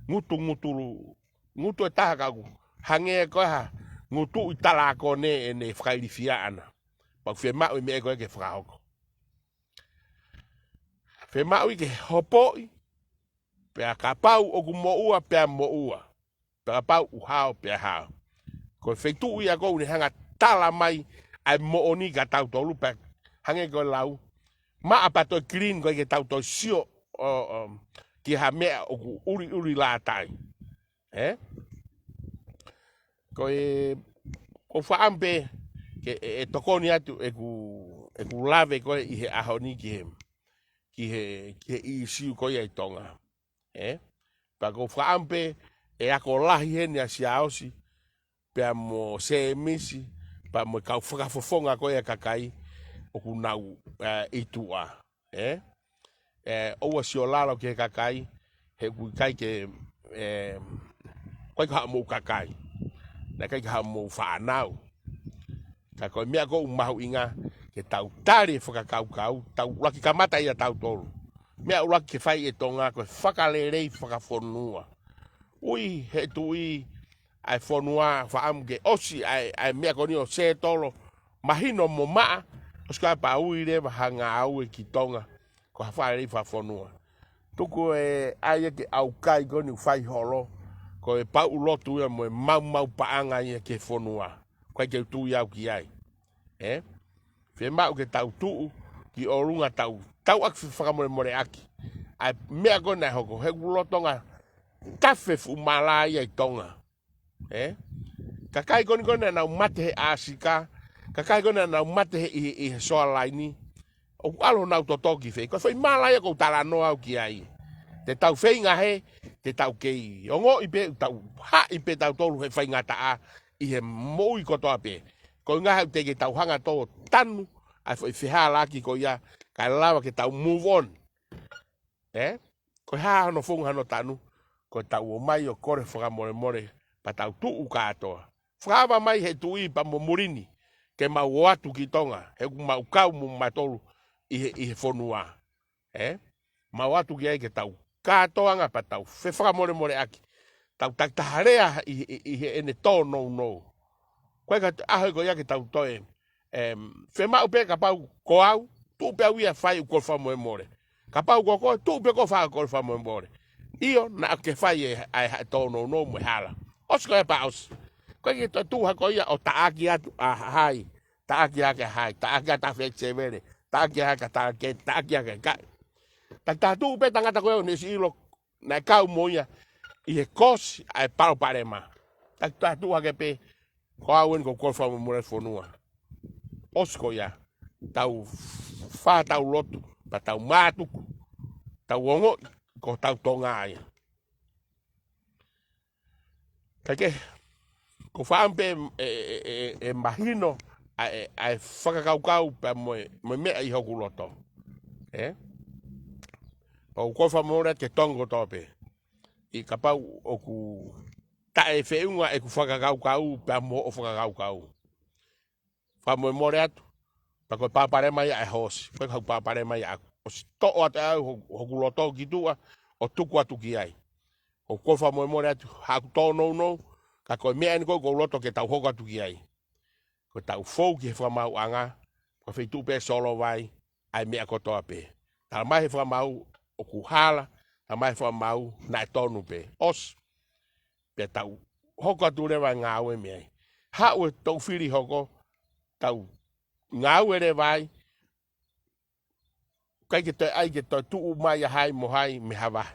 ngutu e taha kaku hange ko ha ngutu I tala ko ne ne whailifia ana pa FIEMA'U me ko ke whakahoko FIEMA'U I ke hopoi pe a kapau o ku mo'ua pe a mo'ua pe a pau u hao pe a hao ko FEITO'U ia ko ne hanga tala mai ai mo'oni ka tau tolu pe hange ko lau ma apato clean ko ke tau to sio ki ha mea o ku uri la tai ko whaampe ke tokoni atu e ku lave ko I he ahoni ki he I siu ko ia I tonga pa ko whaampe e ako lahi hene a siaosi pe a mo se emisi pa mo kau whakafofonga ko ia KAKAI o ku nau I tua oua si o lalo ke KAKAI he ku kai ke koi ka mo KAKAI na kai ka mo whanau ka koe mea ko umahu inga ke tau tari FAKAKAUKAU tau laki kamata ia tau tolu mea ulaki ke fai e tonga koe FAKALELEI FAKAFONUA ui he tui ai fonua whaam ke osi ai mea koni o se tolo mahino mo maa oska pa uire hanga au e ki tonga ko FAKALELEI FAKAFONUA tuku ai ke au kai koni fai holo ko e pau lotu ia mo mau paanga ia ke fonua ko ke tu ia ki ai FIEMA'U ke tau tu'u ki orunga tau ak FEFAKAMOLEMOLE'AKI ai mea kona hoko he lotonga kafe fu malai ai tonga KAKAI koni na mate he ASHIKA KAKAI koni na mate he SHORELINE o alo na Toki fe ko foi malai ko tala no au ki ai te tau FEINGA'I te tau kei ongo I pe tau ha I pe tau tolu he FAINGA'I I he moi ko to ape ko nga te ke tau hanga to tanu ai foi FEHALAKI ko ia ka lawa ke tau move on ko ha no fonga no tanu ko tau o mai o kore FAKAMOLEMOLE pa tau tu'u katoa whaava mai he tui pa mo murini ke mau atu ki tonga he mau kau mo matolu I he fonua mau atu ki ai ke tau katoa nga pa tau FEFAKAMOLEMOLE'AKI tau taktaharea I he ene to no koe ka aho ko ia ke tau toe FIEMA'U pe ka pau ko au tu pe au ia fai u FAKAMOLEMOLE ka pau ko tu pe ko fa ko FAKAMOLEMOLE io na ke fai ai to no mo hala osko e paus ko ke tu ha ko ia o taaki atu hai taaki hai taaki ta flexible taaki ka taaki ka ta tu pe tanga ta ko ne silo na kau moia I he kos ai paro parema ta tu ha ke pe ko awen ko FAKAMOLEMOLE fonua osko ia tau fa tau lotu pa tau matu tau ongo ko tau tonga ai kake ko whaampe mahino ai whakakaukau pa mo mea I hoku loto o ko FAKAMOLEMOLE ke tongo tope I kapau o ku tae whiunga e ku whakakaukau pa mo o whakakaukau FAKAMOLEMOLE atu Pa ko papare mai ai hos. Ko ka papare mai a o Ptoa te au hoku loto ki tua o tuku atu ki ai. O kofa mo mo atu ha to no ka ko me an ko loto ke tau hoka atu ki ai. Ko tau fou ki FAMA'U anga ko feitu pe solo vai ai me ko toa pe. Ta mai FAMA'U o kuhala, ta mai FAMA'U na tonu pe. Os pe tau hoka tu le vai ngau e me. Ha o tau Fili hoko tau ngau e vai kai ke te ai ke tu mai hai mo hai me hava.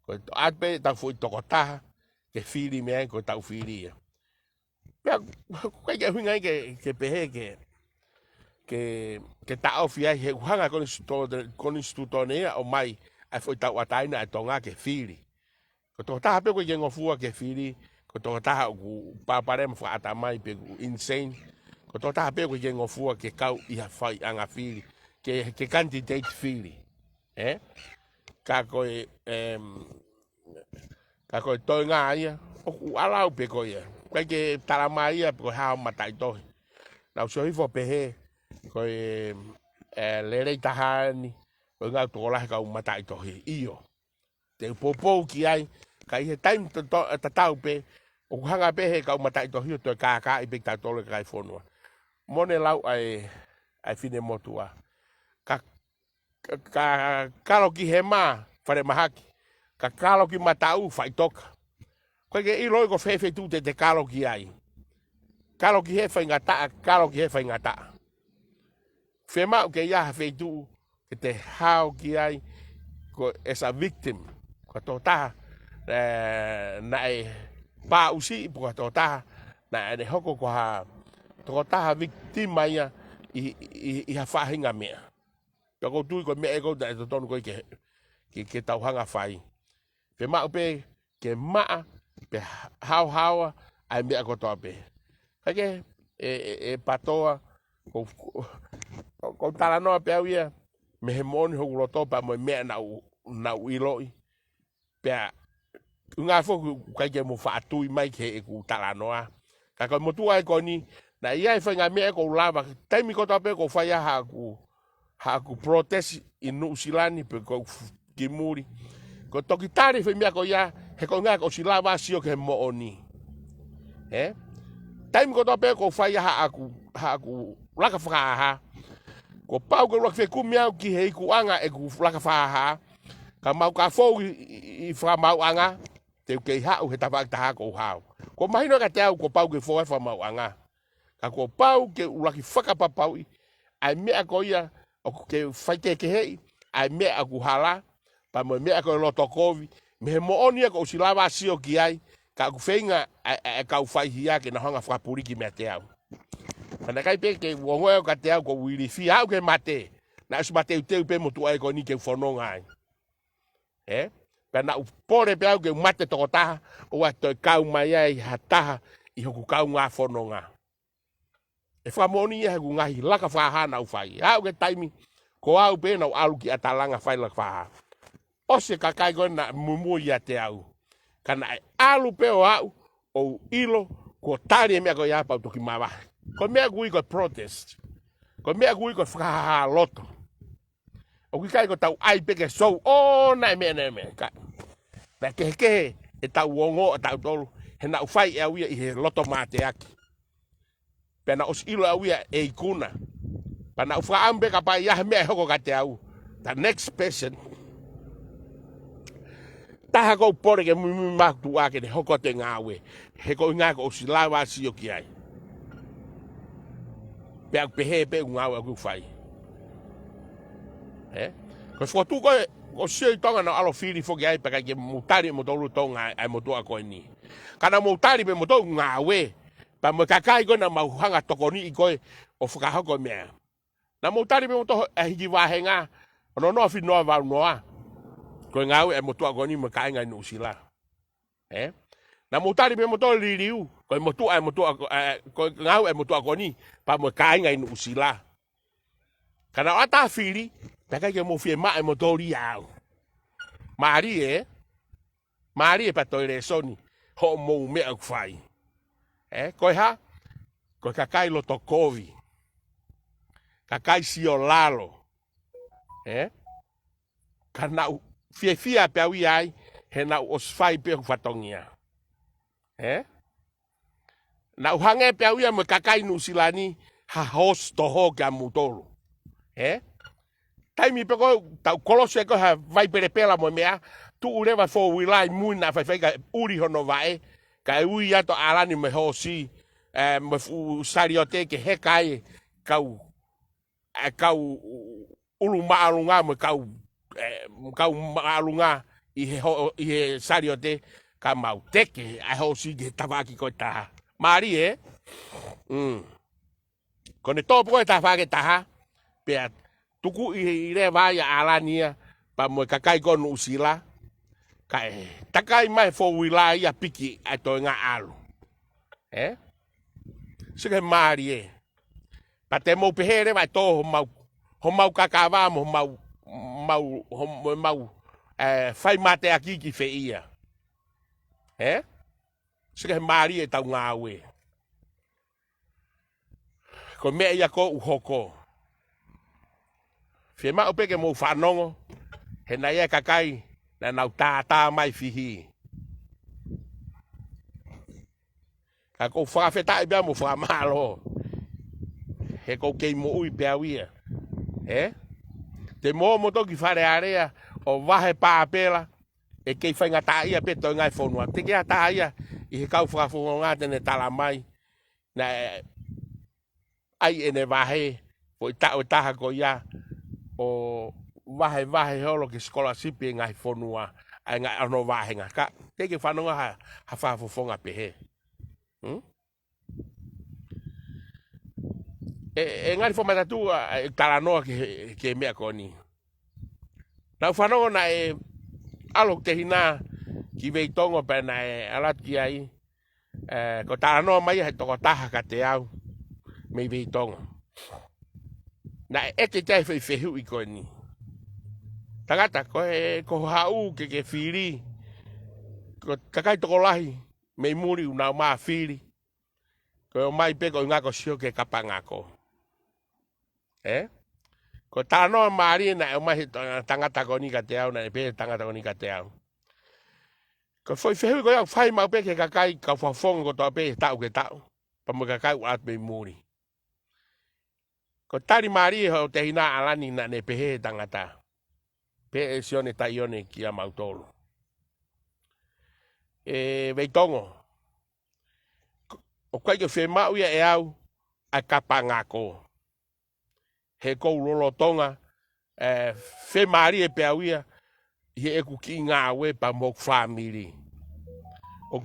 Ko ape tau foi tokota ke Fili me ko tau Fili. Pe kai ke hinga ke pehe ke tau fia he hanga con institutonea o mai ai foi tau ataina e tonga ke Fili. Ko tokota pe ko ke ngofua ke Fili ko tokota ku papare mo fa atamai pe insane. Ko tokota pe ko ke ngofua ke kau ia fai anga Fili. Que candidate Fili, ka toi NGAAHI o alau pe ko ia ka ke taramai pe ha matai to na so ifo PEHE ko lelei tahani o nga to la ka matai to io te popo ki ai ka i time to tau pe o hanga PEHE ka matai to to KAKAI pe ta to le kai fonua mone lau ai fine Motu'A ka kalo ki hema fare mahaki ka kalo ki matau fai toka ko ke i loi ko fefe tu te kalo ki ai kalo ki he fai ngata kalo ki he fai ngata FEMA'U ke ya fe tu ke te hao ki ai ko as a victim ko tota na e pa usi ko tota na e hoko ko ha tota victima ia i ha fahinga mea. Ko tu ko me ego da to ko ke tau hanga fai. FEMA'U pe ke ma pe how ai me ko to pe. Ke Ptoa ko tala no pe ia me hemoni ho loto pa mo me na iloi. Pe nga fo ka ke mo fa tu mai ke ku tala no a. Ka ko Motu'A ko ni na ia fa nga me ko lava. Tai mi ko to pe ko fa ya ha ku protest in New Zealand pe ko kimuri ko Toki tari fe mia ko ya he ko nga ko silava sio ke mo oni time ko to pe ko fa ya ha ku laka fa ha ko pau ko fe KUMI ki he ku anga e ku laka fa ha ka mau ka fo i FAMA'U anga te ke ha o he ta ta ko ha ko mai no ka te ko pau ke fo FAMA'U anga ka ko pau ke laki faka pa pau ai me ko ya o ke fai ke hei ai me aku hala pa mo me ako loto kovi me mo oni ko silava sio ki ai ka ku feinga ka u fai hia ke na hanga fra puriki me te au ana kai pe ke wongo ka te au ko wili fi au ke mate na su mate te pe Motu'A ko ni ke fono ngai pa na u pore pe au ke mate to ta o ato ka mai ai hata i hoku ka nga fono nga e famoni e gu ngahi laka faha na u fai au ke taimi ko au pe na alu ki atalanga fai laka faha o se KAKAI go na mumu ia te au kana alu pe o au o ilo ko tari me ko ya pa to ki mava ko me gu ko protest ko me gu ko fa loto o ki kai ko tau ai pe ke so o na me ka na ke e tau wongo tau tolu he na u fai e au i he loto mate aki pena os ilo awia e kuna pana ufa ambe ka pa ya me hoko ka te au the next person ta ko pore ke mi Motu'A ke hoko te ngawe he ko nga ko silava sio ki ai pe PEHE pe ngawe ku fai ko fotu ko se tonga na alo Fili fo ki ai pe ka ke mutari mo tolu tonga ai Motu'A ko ni kana mutari pe mo to ngawe pa mo KAKAI go na mauhanga TOKONI'I ko o whakahoko mea. Na Moutari me moto e hiki wahenga, no fi noa wau noa. Ko ngau e Motu'A ko ni mo kainga ni usila. Na Moutari me moto liriu, ko Motu'A ko ngau e Motu'A ko ni pa mo kainga ni usila. Kana ata Fili, peka ke mo FIEMA'U moto riau. Mari pa toire soni, ho mo mea kufai. Ko ha ko KAKAI lo tokovi KAKAI sio lalo. Ka nau fia pe awi ai, he nau osfai pe fatongia. Nau hange pe awi mo KAKAI nu silani, ha hos toho ka mutolo. Taimi pe ko tau kolose ko ha vai perepela mo mea, tu urewa fo wilai muna fai ka uri hono vai, ka ui ato alani me hosi, me fu sariote ke hekai, kau ulu maalunga mo kau maalunga i he sariote ka mau teke ai hosi ke tawaki ko taha. Mari Kone topo ko tawaki taha, pea tuku i re vai alania pa mo KAKAI ko no usila. Kai takai mai fo wilai a piki ato nga alu. Sige mari pa te mo pehere vai to ho mau kakava mo mau fai mate aki ki feia. Sige mari e tau ngā we. Ko mea ia ko uhoko. FIEMA'U peke mo whanongo, he na ia KAKAI na nau tā mai fihi. Ka kou whakawhetai bea mo whakamalo. He kou kei mo ui pia wia. Te mo toki Falealea o wahe pāpela, e kei whainga tā ia pe toi ngai whonua. Te kia tā ia, i he kau whakawhonga tene tala mai, na ai ene wahe, o i tau taha ko ia, o wahe holo ki scholarship e ngai whonua, ai ngai ano wahenga. Ka te ke whanonga ha whafofonga pehe. Ngari whamatatu e talanoa ke mea koni. Nau whanonga na alo te hina ki veitongo pe na alat ki ai, ko talanoa mai he toko taha ka te au, me veitongo. Na eke tai fehu i koni. Tagata, ko hau ke Fili, ko KAKAI toko lahi, me muri unau maa Fili, ko mai pe ko ngako sio ke kapangako. Ko tanoa maari na mai tangata koni ka te au, na pe tangata koni ka te au. Ko foi fehu ko au fai mau pe ke KAKAI ka whafongo ko toa pe tau ke tau, pa mo KAKAI uat me muri. Ko tari maari ho te hina alani na ne pehe tangata. Pe Alani Taione ki a mautolo. Veitongo. O kai ke FEMA'U ia e au a kapangako. He kou lolo tonga, whemari e pea uia, he eku ki ngā we pa mok whamiri. O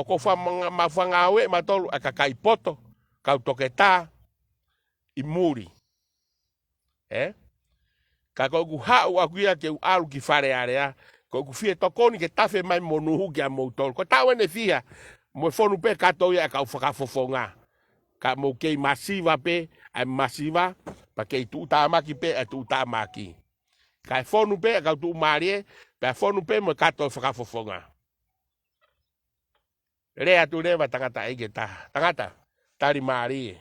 ko mawhanga we matolu a KAKAI poto, kau toke tā, i muri. Ka kou hau aku ia ke alu ki Falealea, kou fie tokoni ke tafe mai monuhu ki a moutolu. Ko tau ene fia, mo fonu pe kato ia kau whakafofonga. Ka mo kei masiva pe, ai masiva, pa kei tu tāmaki pe, ai tu tāmaki. Ka fonu pe, kau tu marie, pe fonu pe mo kato whakafofonga. Rea tu rewa tangata ege ta. Tangata, tari marie.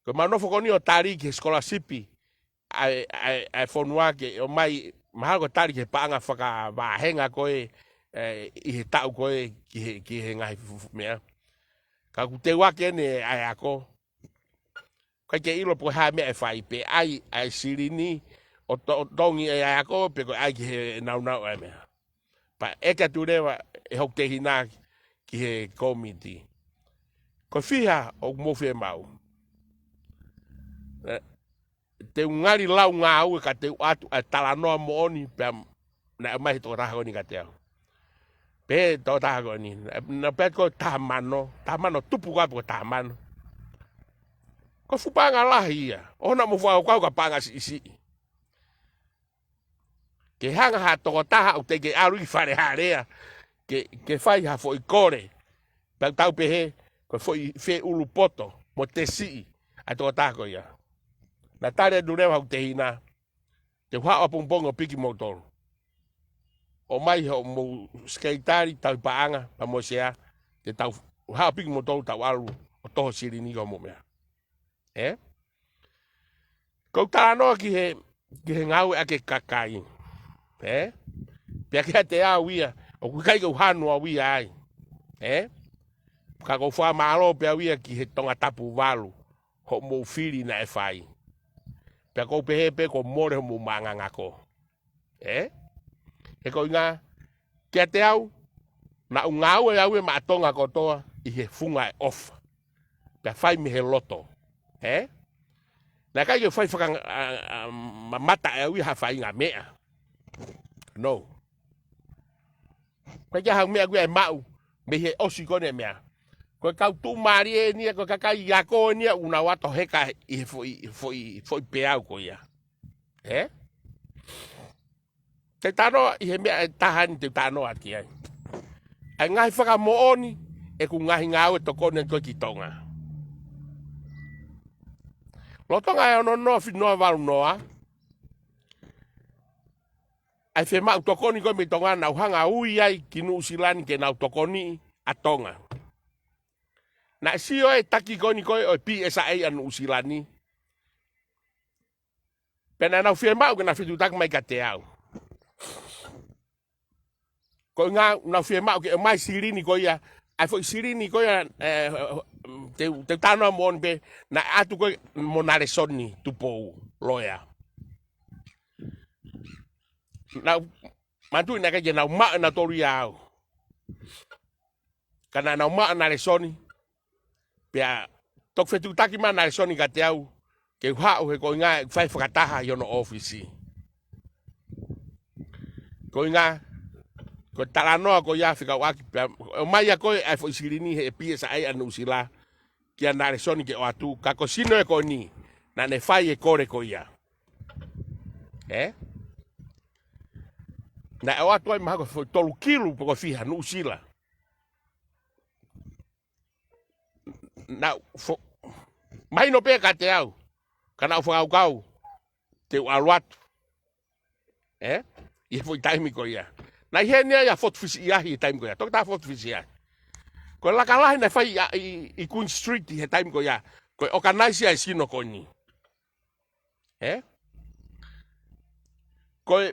Ko manofo koni o tari ke skolarshipi, ai fonua ke o mai mahalo tari ke paanga whakavahenga koe i he tau koe ki he ngahi mea. Ka ku te wake ne ai ako. Kai ke ilo po ha mea e whai pe ai sirini o tongi ai ako pe ko ai ki he nau ai mea. Pa eka tu rewa e hok te hina ki he komiti. Ko whiha o mo FIEMA'U. Te ngari lau ngā au ka te atu a talanoa mo oni pe na mai to raha ni ka te au. Pe to taha ni na pe ko tamano tupu ka po tamano. Ko fupanga lahi ia. Ona mo fa ka panga si. Ke hanga ha to taha o te ke alu i Falealea. Ke fai ha fo i KOLE. Pe tau PEHE ko fo i fe ulu poto mo te si a to taha ko ia. Na tare dure hau te hina, te wha pongpongo piki motor. O mai ho mo skaitari tau paanga pa mo sea, te tau ha piki motor tau alu o toho sirini ko mo mea. Kau tānoa ki he ngau ake kakai. Pia kia te au ia, o kukai kau hanua wia ai. Ka kau wha maalo pia wia ki he tonga tapu walu, ho mo Fili na FI. Pia kau pehe pe ko more ho mo mangangako. He kau ngā, kia te au, na ngau e au e maatonga kotoa, i he funga e off. Pia whai me he loto. Na kai ke whai mata e au i ha whai ngā mea. No. Kai kia hau mea kua e mau, me he osi kone mea. Koe kau tu maari e nia, koe kakai iako e nia, una wato heka i he foi peau ko ia. Te tanoa i he mea e tahani te tanoa ki ai. Ai ngahi whakamooni, e ku ngahi ngau e tokone koe ki tonga. Lotonga e ono noa whinoa waru noa. Ai FEMA'U tokoni koe me tonga nau hanga ui ai ki Nuusilani ke nau TOKONI'I a tonga. Na sio e taki koe ni koe o PSA a Nuusilani. Pena nau FEMA'U ke na whitu tak mai ka te au. Koe ngā nau FEMA'U ke mai sirini koe ia. Ai foi sirini koe ia te tanoa moon pe na atu koe monare soni tupou loea. Nau mantu ina kaya nau maa na tori au. Kana nau maa na resoni. Pea tok fetu taki maa na resoni ka te au. Ke uhau he koe ngā whai whakataha i ono ofisi. Koe ngā koe taranoa koe ia Fekau'Aki. Pea o mai a koe ai foi sirini he PSA a Nuusila. Kia na resoni ke o atu. Kako sino e koe ni. Na ne whai e kore koe ia. Na o atu ai maha koe foi tolu kilu po koe fiha Nuusila. Na mai no pe ka te au. Kana o FAKAKAUKAU. Te u aluatu. I foi taimi koe ia. Na i henia ia fotofisi iahi i taimi koe ia. Toki ta fotofisi iahi. Koe lakalahi na whai i Queen Street i he taimi koe ia. Koe okanaisi ai sino koe ni. Koe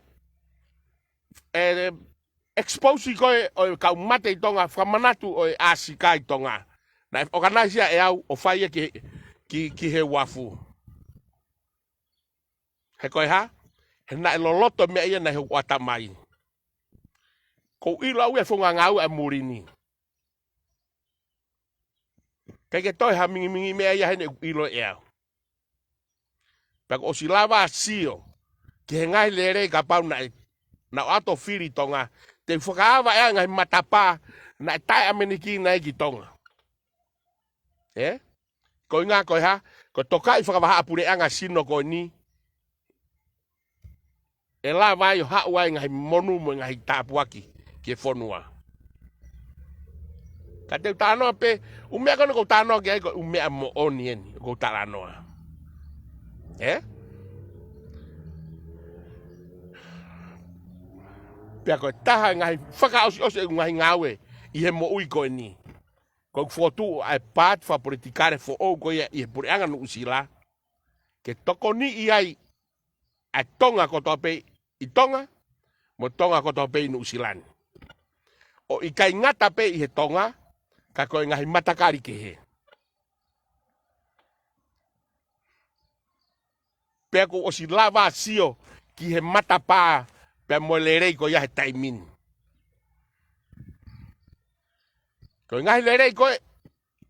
expose koe o kau mate i tonga, whamanatu o ASHIKA i tonga. Na organizia e au o whaia ki he wafu. He koe ha? He na e loloto mea ia na he wata mai. Kou ilo au e whunga ngau e murini. Kei ke toi ha mingi mea ia hene ilo e au. Pako o si lava sio, ki he ngai lere ka pau na ato Fili tonga, te whakaawa ea ngai matapa na tai ameniki na eki tonga. Koe ngā koe ha, ko tokai whakawaha apure anga sino koe ni, e la vai o hau ai ngai monu mo ngai tapuaki ki e fonua. Ka te utanoa pe, umea kono kou tanoa ki ai ko umea mo oni eni, kou taranoa. Pea koe taha ngai whakaosi ose ngai ngawe i he mo ui koe ni. Koe FOKOTU'U ai pat wha politikare FO'ou koe i he pureanga Nuusila. Ke TOKONI'I ai ai tonga kotoa pe i tonga, mo tonga kotoa pe i Nuusilani. O i kai ngata pe i he tonga, ka koe ngahi matakari ke he. Pea ko o si lava sio ki he matapā pea mo lerei koe ia he taimini. Koe ngahi lerei koe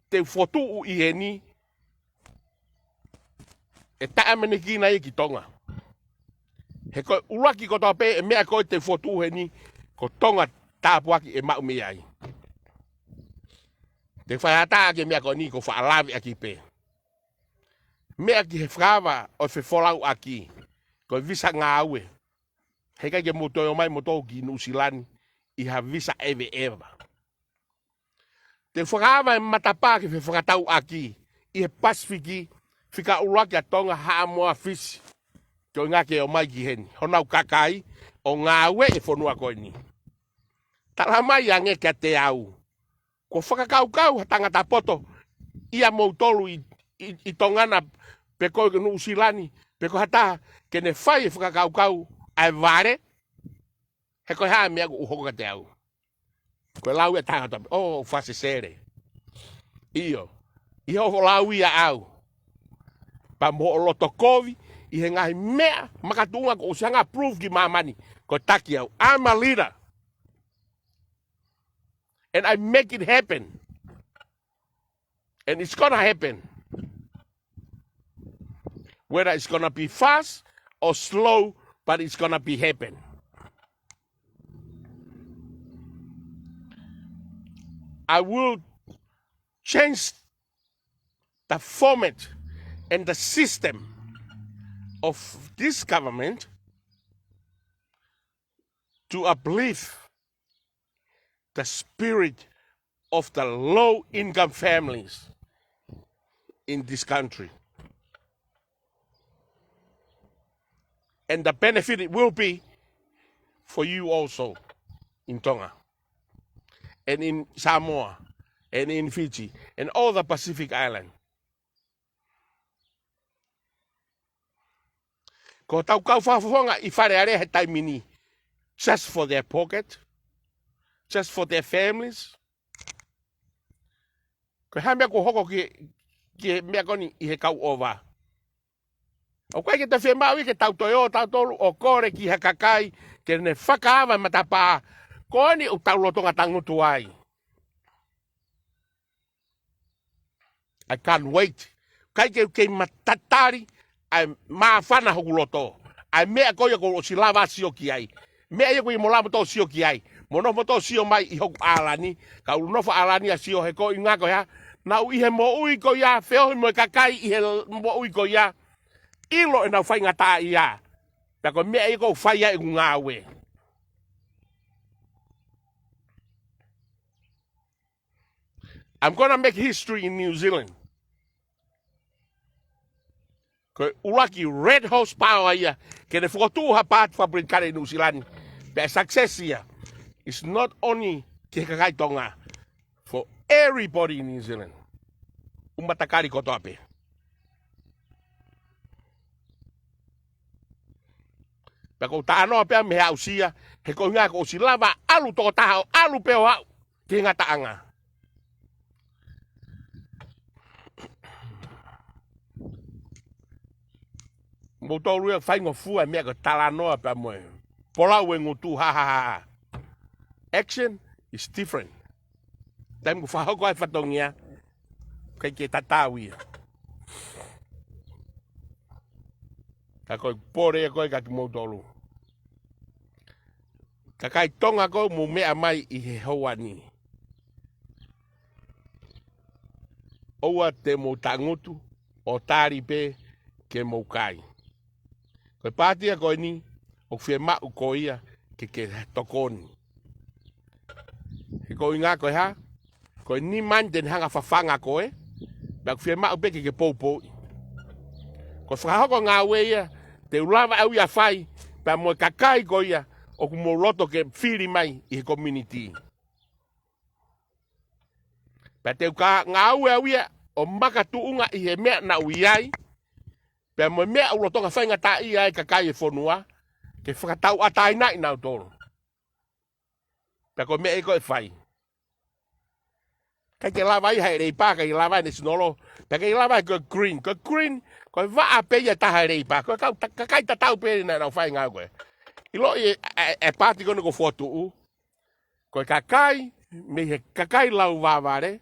te FOKOTU'U i he ni e tae meneki na i ki tonga. He koe uraki kotoa pe e mea koe te FOKOTU'U he ni ko tonga tāpuaki e mau mea ai. Te whaiata ake mea koe ni ko whaalawi aki pe. Mea ki he whakawa o Fefakaukaki koe visa ngā aue. He kai ke Motu'A mai Motu'A ki Nuusilani i ha visa ewe ewa. Te whakawa e matapā ke FEFAKAMOLEMOLE'AKI i he Pasifiki Fekau'Aki a tonga haa moa fisi. Koe ngā ke o mai ki heni. HONAU KAKAI o ngā aue e whanua koe ni. Tala mai ange kia te au. Ko FAKAKAUKAU ha tangata poto ia mou tolu i tongana pe koe ke nu usilani, pe koe hata ke ne whai whakakaukau ai vare, he koe haa mea ku uhoko ka te au. Koe lau ia tāngata, whase sere. Iyo, iho lau ia au. Pa mo o loto kovi, i he ngahi mea makatunga ko usanga proof ki mamani. Ko taki au, I'm a leader. And I make it happen. And it's gonna happen. Whether it's gonna be fast or slow, but it's gonna be happen. I will change the format and the system of this government to uplift the spirit of the low-income families in this country. And the benefit it will be for you also in Tonga and in Samoa and in Fiji and all the Pacific Islands. Ko tau kau whawhonga I Falealea he taimini just for their pocket, just for their families. Ko ha mea ko hoko ki mea koni I he kau ova. O koe ke te FEMA'U ke tau toyo, tau tolu o kore ki he KAKAI ke ne whakaawa matapaa. Koni o tau lotonga tangutu ai. I can't wait. Kai ke matatari ai maafana hoku loto. Ai mea koe ko o silava sio ki ai. Mea ia koe molama to sio ki ai. Mono mo to sio mai I hoku Alani. Ka unofa Alani a sio he ko inga ko ya. Na u I he mo ui ko ya. Feo mo KAKAI I he mo ui ko ya. Ilo e nau whainga tā ia. Pako mea I ko whaia I ngāwe. I'm gonna make history in New Zealand. Ko ulaki red horsepower ia. Ke ne FOKOTU'U pat fabrikare New Zealand. But success ia is not only ke KAKAI Tonga. For everybody in New Zealand. Umatakari koto ape. Pako tānoa pea me hausia. He ko ngā ko silava alu toko tahao. Alu peo hau. Ke ngā taanga. Motu'A ia whaingo fua mea ko talanoa pea moe. Polau e ngutu ha ha ha. Action is different. Taim ko whahoko ai whatongia. Kai ke tatau ia. Ka koe pore koe ka ki Motu'A. KAKAI Tonga ko mo mea mai I he hauani. Oua te mo tangutu o tāri pe ke mo kai. Koe pātia koe ni o FEMA'U ko ia ke tokoni. He koe ngā koe ha. Koe ni man den hanga whawhanga koe. Bak FEMA'U pe ke poupou. Ko whakahoko ngā we ia. Te ulawa au ia whai. Pa mo KAKAI ko ia. O kumo roto ke Fili mai I he community. Pa te uka ngā ue au ia. O makatu'unga I he mea na uiai. Pa mo mea u rotonga whainga tā ia e KAKAI e fonua. Ke whakatau ataina I nau toro. Pa ko mea ko e whai. Kai ke lawa I hae rei pā. Kai lawa I ne sinolo. Pa kai lawa I ko green. Ko green. Ko waa pe ia taha rei pā. Ko KAKAI tatau pe na nau whainga koe. Ilo e pāti kono ko FOKOTU'U. Ko KAKAI, me he KAKAI lau wāware.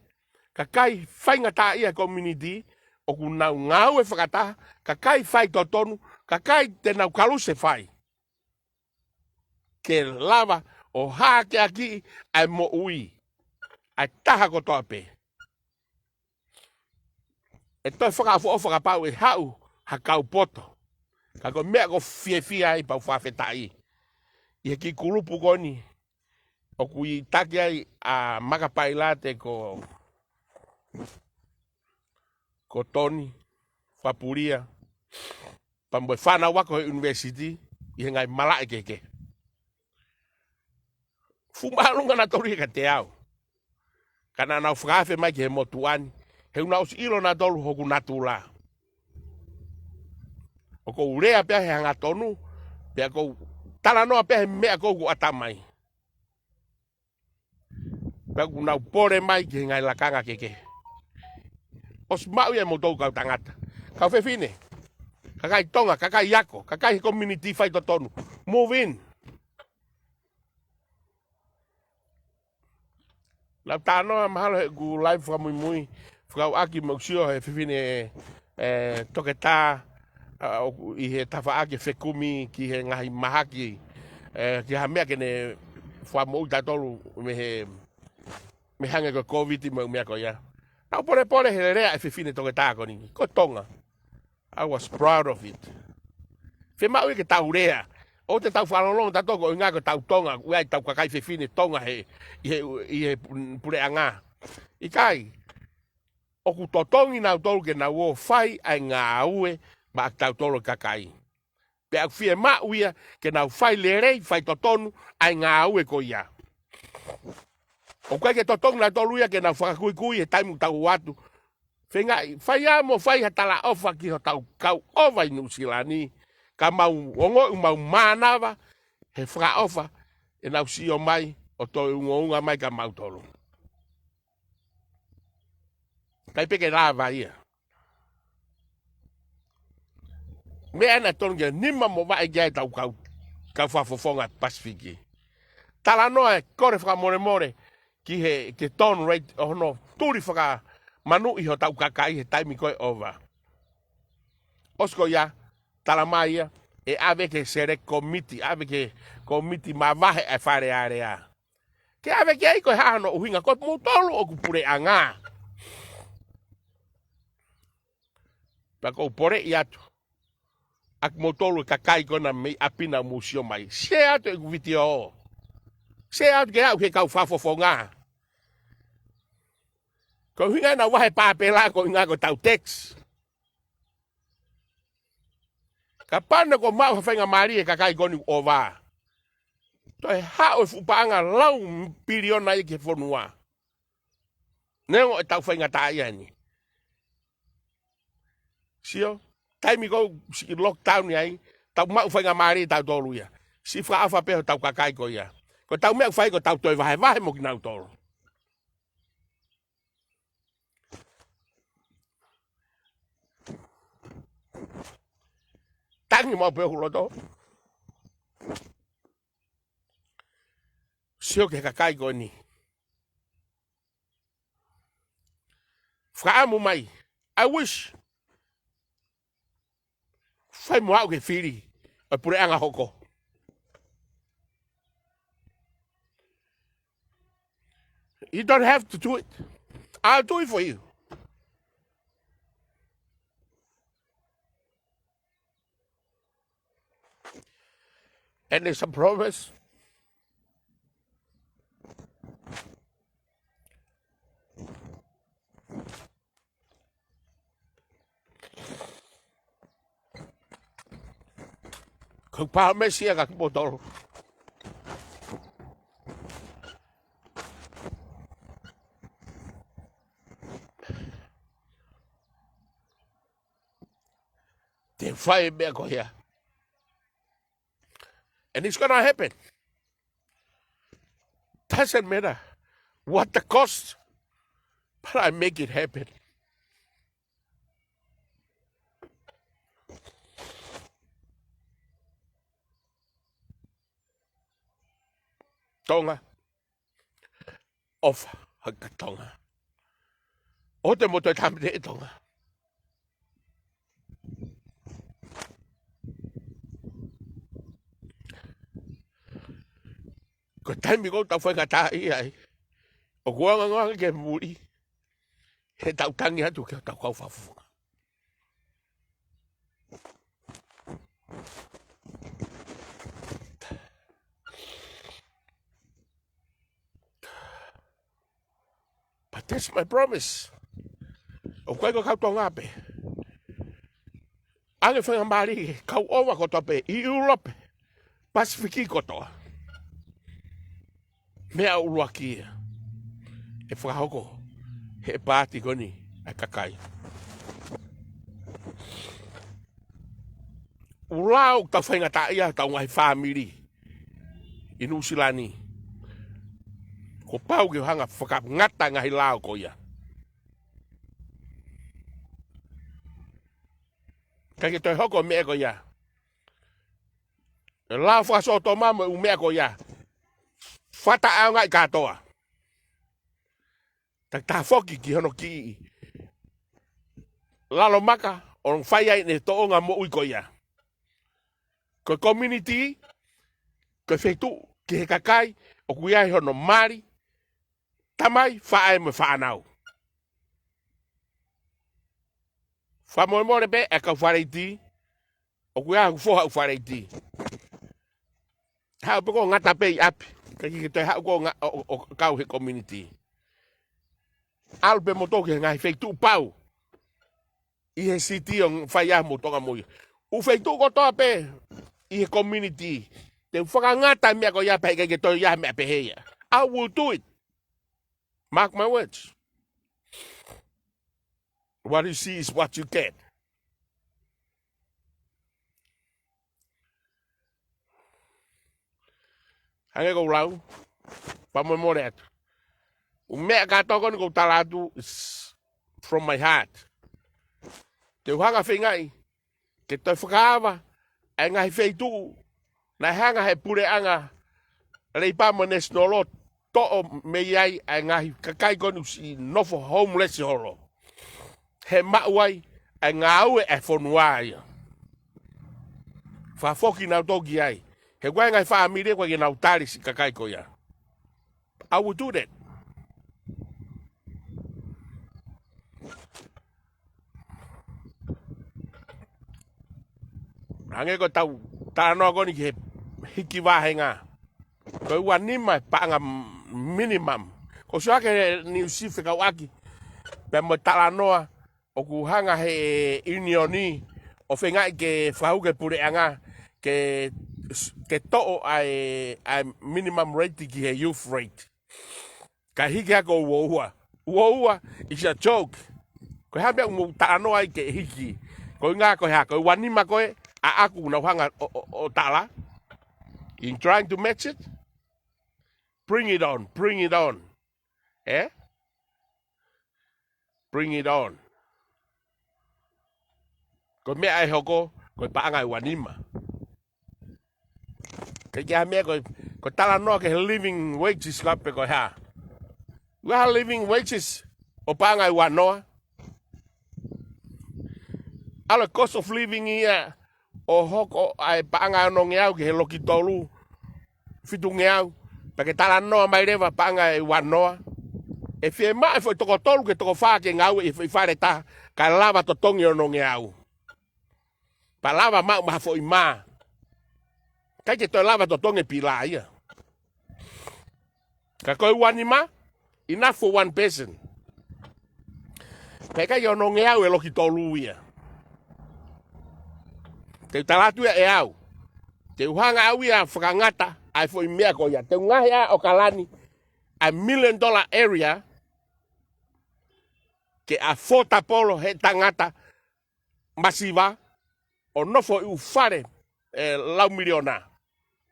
KAKAI whainga tā ia community. O ku nau ngau e whakataha. KAKAI whai totonu. KAKAI te nau kaluse whai. Ke lava o hake aki ai Motu'A. Ai taha ko toa pe. E toi whakafo o whakapau e hau hakau poto. Ka ko mea ko fie ai pau whawhetai. I he ki kurupu koni. O kui take ai a makapailate ko Toni, Whapuria. Pamboe whana wako he university. I he ngai malae keke. Fumalunga na tori ka te au. Kana nau whakawhe mai ki he Motu'A. He unau si ilo na tolu hoku natula. O ko urea pe he hanga tonu. Pe ko tala noa pe mea ko atamai. Pe ko nau pore mai ki ngai lakanga keke. Os mau ia motou kau tangata. Kau fefine. Kakai tonga, kakai yako, kakai community fight tonu. Move in. La tano mahalo he ku live Fekau'Aki Fekau'Aki mausio he fefine toketa I he tawhaake whekumi ki he ngahi mahaki ki ha mea kene whamou tatolu me hange ko COVID mo mea ko ia. Tau pore he rea e fefine toketa ko ni. Ko tonga. I was proud of it. FEMA'U ke tau rea. O te tau whalolong tatoko ngā ko tau tonga. Uai tau kakai fefine tonga i he pure anga. I kai. O ku totongi nau tolu ke nau o whai ai ngā aue ma ak tau tolu kakai. Pe ak FIEMA'U ia ke nau whai lerei whai totonu ai ngā aue ko ia. O kai ke totongi nau tolu ia ke nau whakakui he taimu tau watu. FEINGA'I, whai amo whai hatala ofa ki ho tau kau ofa I Nusilani. Ka mau ongo mau manawa he whaka ofa e nau si o mai o toi unga mai ka mau tolu. Kai peke rāwa ia. Me ana tonga nima mo vai gai tau kau whafofonga Pasifiki. Tala noa e kore whakamolemole ki he ke ton rate o no turi whaka manu I ho tau kakai he taimi koe ova. Osko ia, tala mai ia, e ave ke sere komiti, ave ke komiti ma vahe e Falealea. Ke ave ke ai koe hano uhinga koe mutolu o kupure anga. Pako upore I atu. Ak motolu kakai kona mei apina musio mai. Se atu e kuviti o. Se atu ke au ke kau whafofonga. Ko hinga na wahe pāpela ko inga ko tau text. Ka pana ko mau whainga mari e kakai koni o wā. To e hao e fupaanga lau piliona I ke fonua. Nengo e tau whainga tāia ni. Sio, taimi ko si lockdown ai, tau mau whainga mari tau tolu ia. Si whaafa peho tau kakai ko ia. Ko tau mea whai ko tau toi vahe mo ki nau tolu. Tangi mau peho loto. Sio ke kakai ko ni. Whaamu mai. I wish. Whai moau ke Fili. E pure anga hoko. You don't have to do it. I'll do it for you. And there's a promise. Kung pa Mesia ka motor. Te whai mea ko hea. And it's gonna happen. Doesn't matter what the cost, but I make it happen. Tonga. Ofa haka tonga. O te moto e tamine e tonga. Ko taimi ko tau whainga tāi ai. O kuanga ke muri. He tau tangi atu ke tau kau whafunga. But that's my promise. O koe ko kau tonga pe. Ange whainga mari kau owa ko tope I Europe. Pasifiki ko toa. Mea urua kia. E whakahoko. He pāti koni. A kakai. Ulau tau whainga ta ia tau ngai family. Inu silani. Ko pau ke hanga whakangata ngahi lao ko ia. Kai ke toi hoko mea ko ia. Lao whakasoto mama u mea ko ia. Whata au ngai katoa. Tak ta foki ki hono ki. Lalo maka on whai ai ne toonga mo ui ko ia. Ko community, ko FEITO'U, ki he KAKAI, o kuiai hono mari, tamai whae me whanau. Whamoemore be e kau whareiti, o kuiai whoha u whareiti. Hau peko ngata pe i api, kaki ke toi hau ko o kau he community. Alpe mo toki ngai FEITO'U pau, i he city o whai ah mo tonga moi. U FEITO'U ko toa pe, i he community. Te whakangata mea ko ia peke ke toi ia mea pehe ia. I will do it. Mark my words. What you see is what you get. Hange ko lau. Pamemore atu. O mea katoko ni ko talatu is from my heart. Te uhanga FEINGA'I. Ke toi whakaava. E ngahi FEITO'U. Na hanga he pure anga. Leipa mo nesnolo. To'o me iai. E ngahi KAKAI konu si nofo homeless holo. He mauai. E ngāue e fonua ia. Whafoki nau toki ai. He wai ngai whaamire kwa ke nau tari si KAKAI ko ia. I will do that. Hange ko tau tānoa koni ki he hiki wāhenga. Ko ua nima paanga minimum. Ko suake ni usi Fekau'Aki. Pe mo tānoa o ku hanga he unioni o FEINGA'I ke whahuke pure anga ke to'o ai minimum rate ki he youth rate. Ka hiki hako uohua. Uohua is a joke. Ko hambea mo tānoa i ke hiki. Ko ngā ko hea. Ko ua nima koe. A aku na hanga o tala. In trying to match it. Bring it on. Bring it on. Eh? Bring it on. Ko mea ai hoko. Ko paanga i wanima. Ke kia mea ko tala noa ke living wages kape ko hea. Wa living wages. O paanga i wanoa. Ala cost of living here. O hoko ai paanga no ngeau ke he loki tolu. Fitu ngeau. Pake tala noa mai rewa paanga i wanoa. E FIEMA'U foi toko tolu ke toko wha ke ngau i whare ta. Ka lava to tongi o no ngeau. Pa lava mau maha fo i maa. Kai ke toi lava to tongi pila ia. Ka koi wani ma. Enough for one person. Peka i o no ngeau e loki tolu ia. Te talatu e au. Te uhanga au ia whakangata ai fo i mea ko ia. Te ungahi a o Kalani a $1 million area ke a fota polo he tangata masiva o nofo i ufare lau miliona.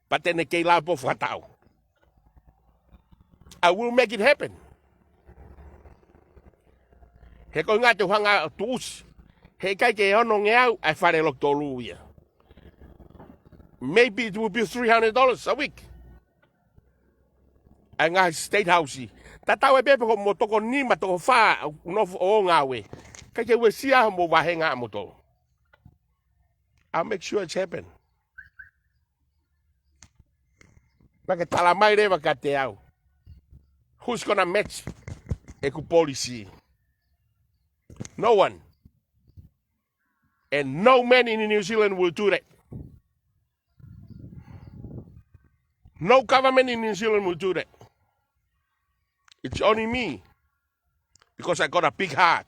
Patene kei lau po whatau. I will make it happen. He ko ngā te uhanga tuusi. He kai ke hono ngeau ai whare lok tolu ia. Maybe it will be $300 a week. Ai ngā state house. Tatau e pepe ko mo Tokon'i'i ma toko wha unofo o ngāwe. Kai ke ue sia mo wahe ngā mo tolo. I'll make sure it's happen. Nake tala mai rewa ka te au. Who's gonna match e ku policy? No one. And no man in New Zealand will do that. No government in New Zealand will do that. It's only me. Because I got a big heart.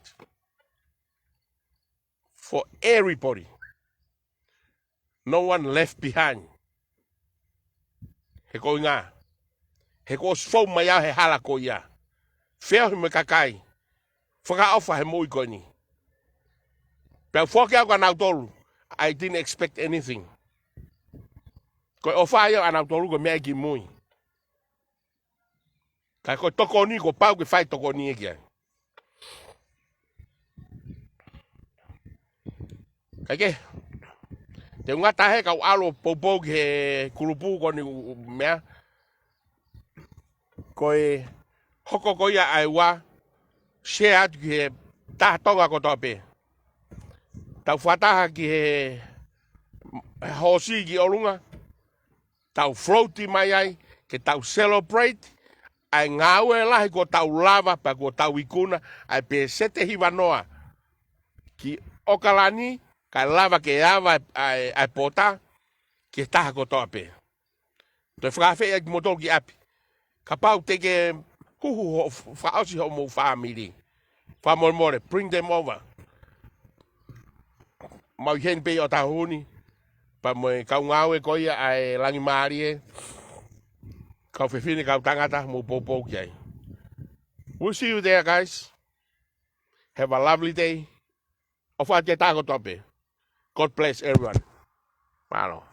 For everybody. No one left behind. He ko ngā. He ko sfau mai au he hala ko ia. Whea me KAKAI. Whaka ofa he mui ko ni. Pea whoke au ka nau tolu. I didn't expect anything. Ko o whaia ana tolu ko mea ki mui. Kai ko tokoni ko pau ke whai tokoni ki ai. Kai ke, te ngata he kau alo poupou ki he kurupu ko ni mea. Ko e hoko ko ia ai wa, share atu ki he taha tonga ko tope. Tau whataha ki he hosi ki olunga. Tau floaty mai ai, ke tau celebrate. Ai ngāu e lahi ko tau lava pa ko tau ikuna. Ai pe sete hiwa noa. Ki okalani, kai lava ke ava ai pota. Ki taha ko tope. Toi whakawhi e ki motor ki api. Ka pau teke huhu ho whaosi ho mo family. Whamoremole, bring them over. Mau hen pe o tahuni. Pa moe kau ngāu e koia ai langi maari e. Kau whiwhine kau tangata mo popo ki ai. We'll see you there, guys. Have a lovely day. O wha te tāko tope. God bless everyone. Malo.